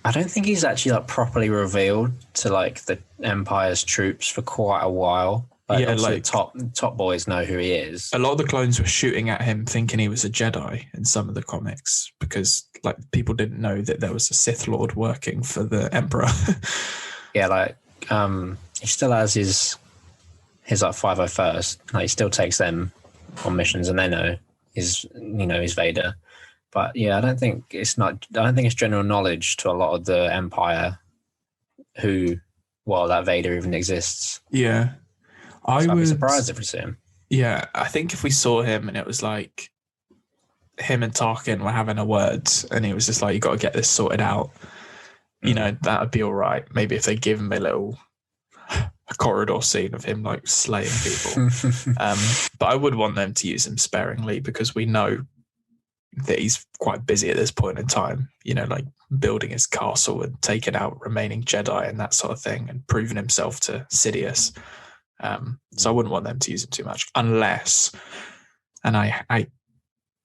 I don't think he's actually like properly revealed to like the Empire's troops for quite a while. Like top boys know who he is. A lot of the clones were shooting at him thinking he was a Jedi in some of the comics because like people didn't know that there was a Sith Lord working for the Emperor. Yeah, like he still has his like 501st. Like he still takes them on missions, and they know he's Vader. But yeah, I don't think it's general knowledge to a lot of the Empire that Vader even exists. Yeah. I'd be surprised if we see him. Yeah, I think if we saw him and it was like him and Tarkin were having a word and he was just like, you got to get this sorted out, that would be all right. Maybe if they give him a corridor scene of him like slaying people. But I would want them to use him sparingly because we know that he's quite busy at this point in time, like building his castle and taking out remaining Jedi and that sort of thing and proving himself to Sidious. So I wouldn't want them to use him too much unless, and I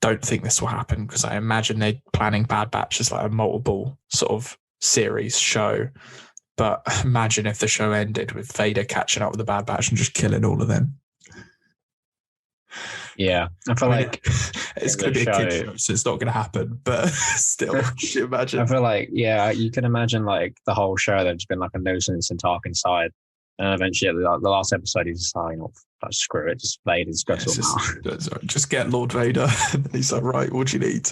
don't think this will happen because I imagine they're planning Bad Batch as like a multiple sort of series show. But imagine if the show ended with Vader catching up with the Bad Batch and just killing all of them. Yeah, I feel like it's going to be a kid show, so it's not going to happen. But still, can you imagine? I feel like, you can imagine like the whole show there's been like a nuisance in Tarkin's side. And eventually, the last episode, he's just like, screw it, just Vader's got just get Lord Vader. And he's like, right, what do you need?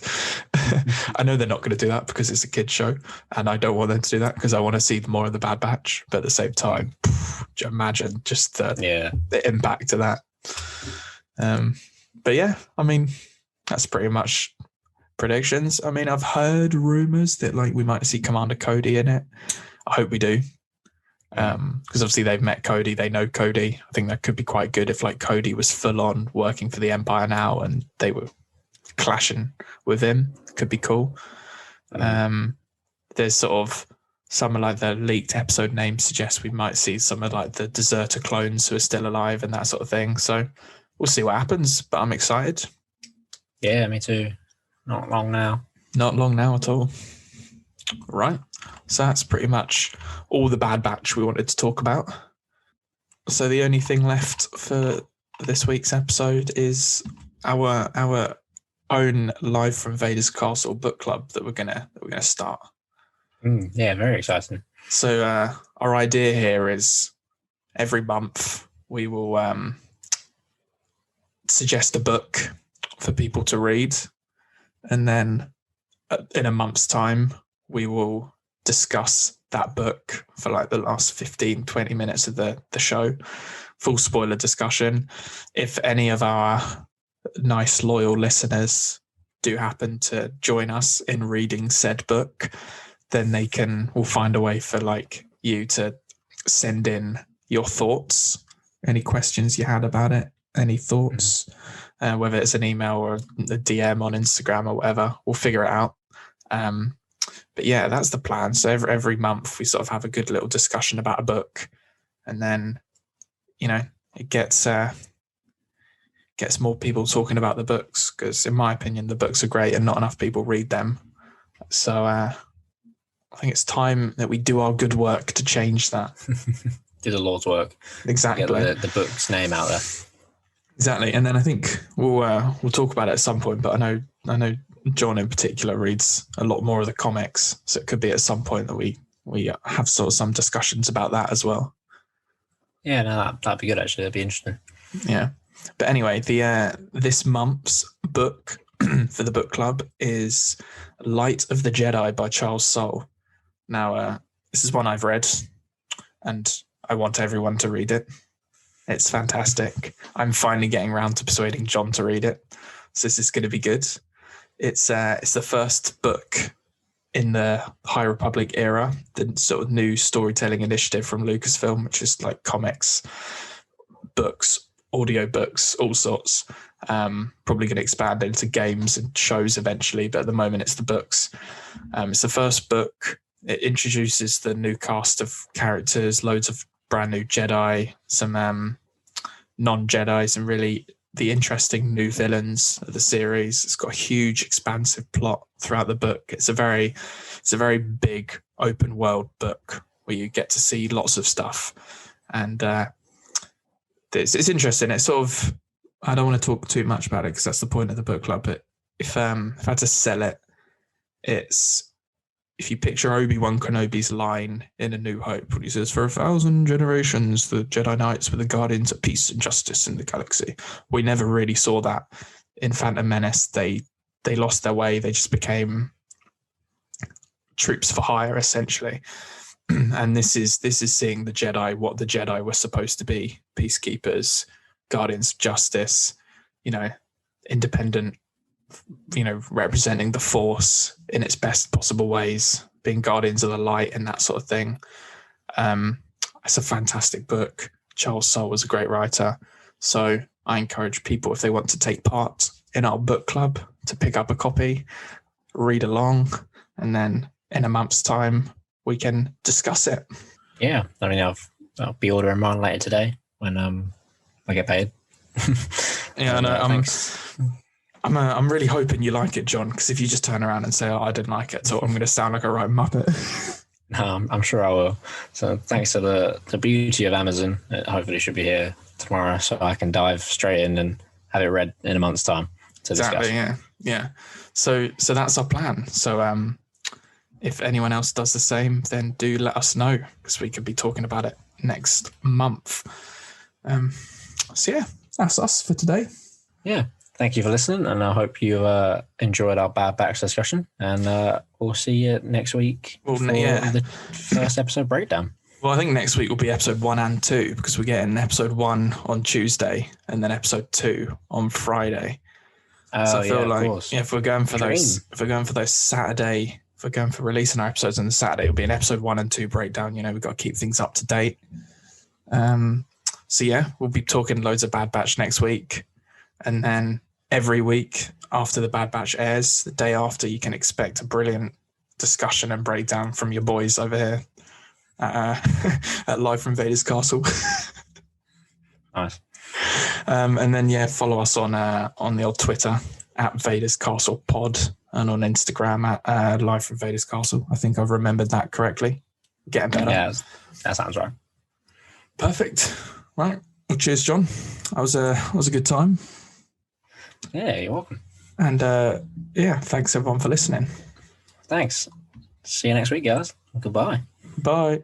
I know they're not going to do that because it's a kid's show, and I don't want them to do that because I want to see more of the Bad Batch. But at the same time, imagine just the impact of that. But yeah, I mean, that's pretty much predictions. I mean, I've heard rumors that like we might see Commander Cody in it. I hope we do. Because obviously they've met Cody, they know Cody. I think that could be quite good if like Cody was full on working for the Empire now and they were clashing with him. Could be cool. There's sort of some of like the leaked episode names suggest we might see some of like the deserter clones who are still alive and that sort of thing. So we'll see what happens, but I'm excited. Yeah, me too. Not long now. Not long now at all. Right. So that's pretty much all the Bad Batch we wanted to talk about. So the only thing left for this week's episode is our own live from Vaders Castle book club that we're gonna start. Yeah, very exciting. So our idea here is every month we will suggest a book for people to read, and then in a month's time we will discuss that book for like the last 15-20 minutes of the show. Full spoiler discussion. If any of our nice loyal listeners do happen to join us in reading said book, then we'll find a way for like you to send in your thoughts, any questions you had about it, any thoughts, whether it's an email or a DM on Instagram or whatever, we'll figure it out. But yeah, that's the plan. So every month we sort of have a good little discussion about a book, and then, it gets more people talking about the books because, in my opinion, the books are great and not enough people read them. So I think it's time that we do our good work to change that. Do the Lord's work. Exactly. Get the book's name out there. Exactly. And then I think we'll talk about it at some point, but I know John in particular reads a lot more of the comics, so it could be at some point that we have sort of some discussions about that as well. Yeah, no, that'd be good actually. That'd be interesting. Yeah. But anyway, this month's book for the book club is Light of the Jedi by Charles Soule. Now, this is one I've read, and I want everyone to read it. It's fantastic. I'm finally getting around to persuading John to read it, so this is going to be good. It's the first book in the High Republic era, the sort of new storytelling initiative from Lucasfilm, which is like comics, books, audio books, all sorts. Probably going to expand into games and shows eventually, but at the moment it's the books. It's the first book. It introduces the new cast of characters, loads of brand new Jedi, some non-Jedis, and really the interesting new villains of the series. It's got a huge, expansive plot throughout the book. It's a very big open world book where you get to see lots of stuff, and it's interesting. It's sort of, I don't want to talk too much about it because that's the point of the book club. But if I had to sell it, it's, if you picture Obi-Wan Kenobi's line in A New Hope, when he says, "For 1,000 generations, the Jedi Knights were the guardians of peace and justice in the galaxy." We never really saw that in Phantom Menace. They lost their way. They just became troops for hire, essentially. And this is seeing the Jedi, what the Jedi were supposed to be: peacekeepers, guardians of justice, independent, representing the Force in its best possible ways, being guardians of the light and that sort of thing. It's a fantastic book. Charles Soule was a great writer. So I encourage people, if they want to take part in our book club, to pick up a copy, read along, and then in a month's time, we can discuss it. Yeah. I mean, I'll be ordering mine later today when I get paid. Yeah, I know. I'm really hoping you like it, John, because if you just turn around and say, "Oh, I didn't like it," so I'm going to sound like a right muppet. No, I'm sure I will. So thanks to the beauty of Amazon, it hopefully should be here tomorrow, so I can dive straight in and have it read in a month's time to Exactly, discuss. Yeah. So that's our plan. So if anyone else does the same, then do let us know, because we could be talking about it next month. So yeah, that's us for today. Yeah. Thank you for listening, and I hope you enjoyed our Bad Batch discussion. And we'll see you next week for the first episode breakdown. Well, I think next week will be episode 1 and 2, because we're getting episode 1 on Tuesday and then episode 2 on Friday. So I feel like if we're going for those Saturday, if we're going for releasing our episodes on the Saturday, it'll be an episode 1 and 2 breakdown. We've got to keep things up to date. So yeah, we'll be talking loads of Bad Batch next week. And then every week after the Bad Batch airs, the day after, you can expect a brilliant discussion and breakdown from your boys over here at Live from Vaders Castle. Nice. And then follow us on the old Twitter at Vaders Castle Pod, and on Instagram at Live from Vaders Castle. I think I've remembered that correctly. Getting better. Yeah, that sounds right. Perfect. Right. Well, cheers, John. That was a good time. Yeah, you're welcome. And thanks everyone for listening. Thanks. See you next week, guys. Goodbye. Bye.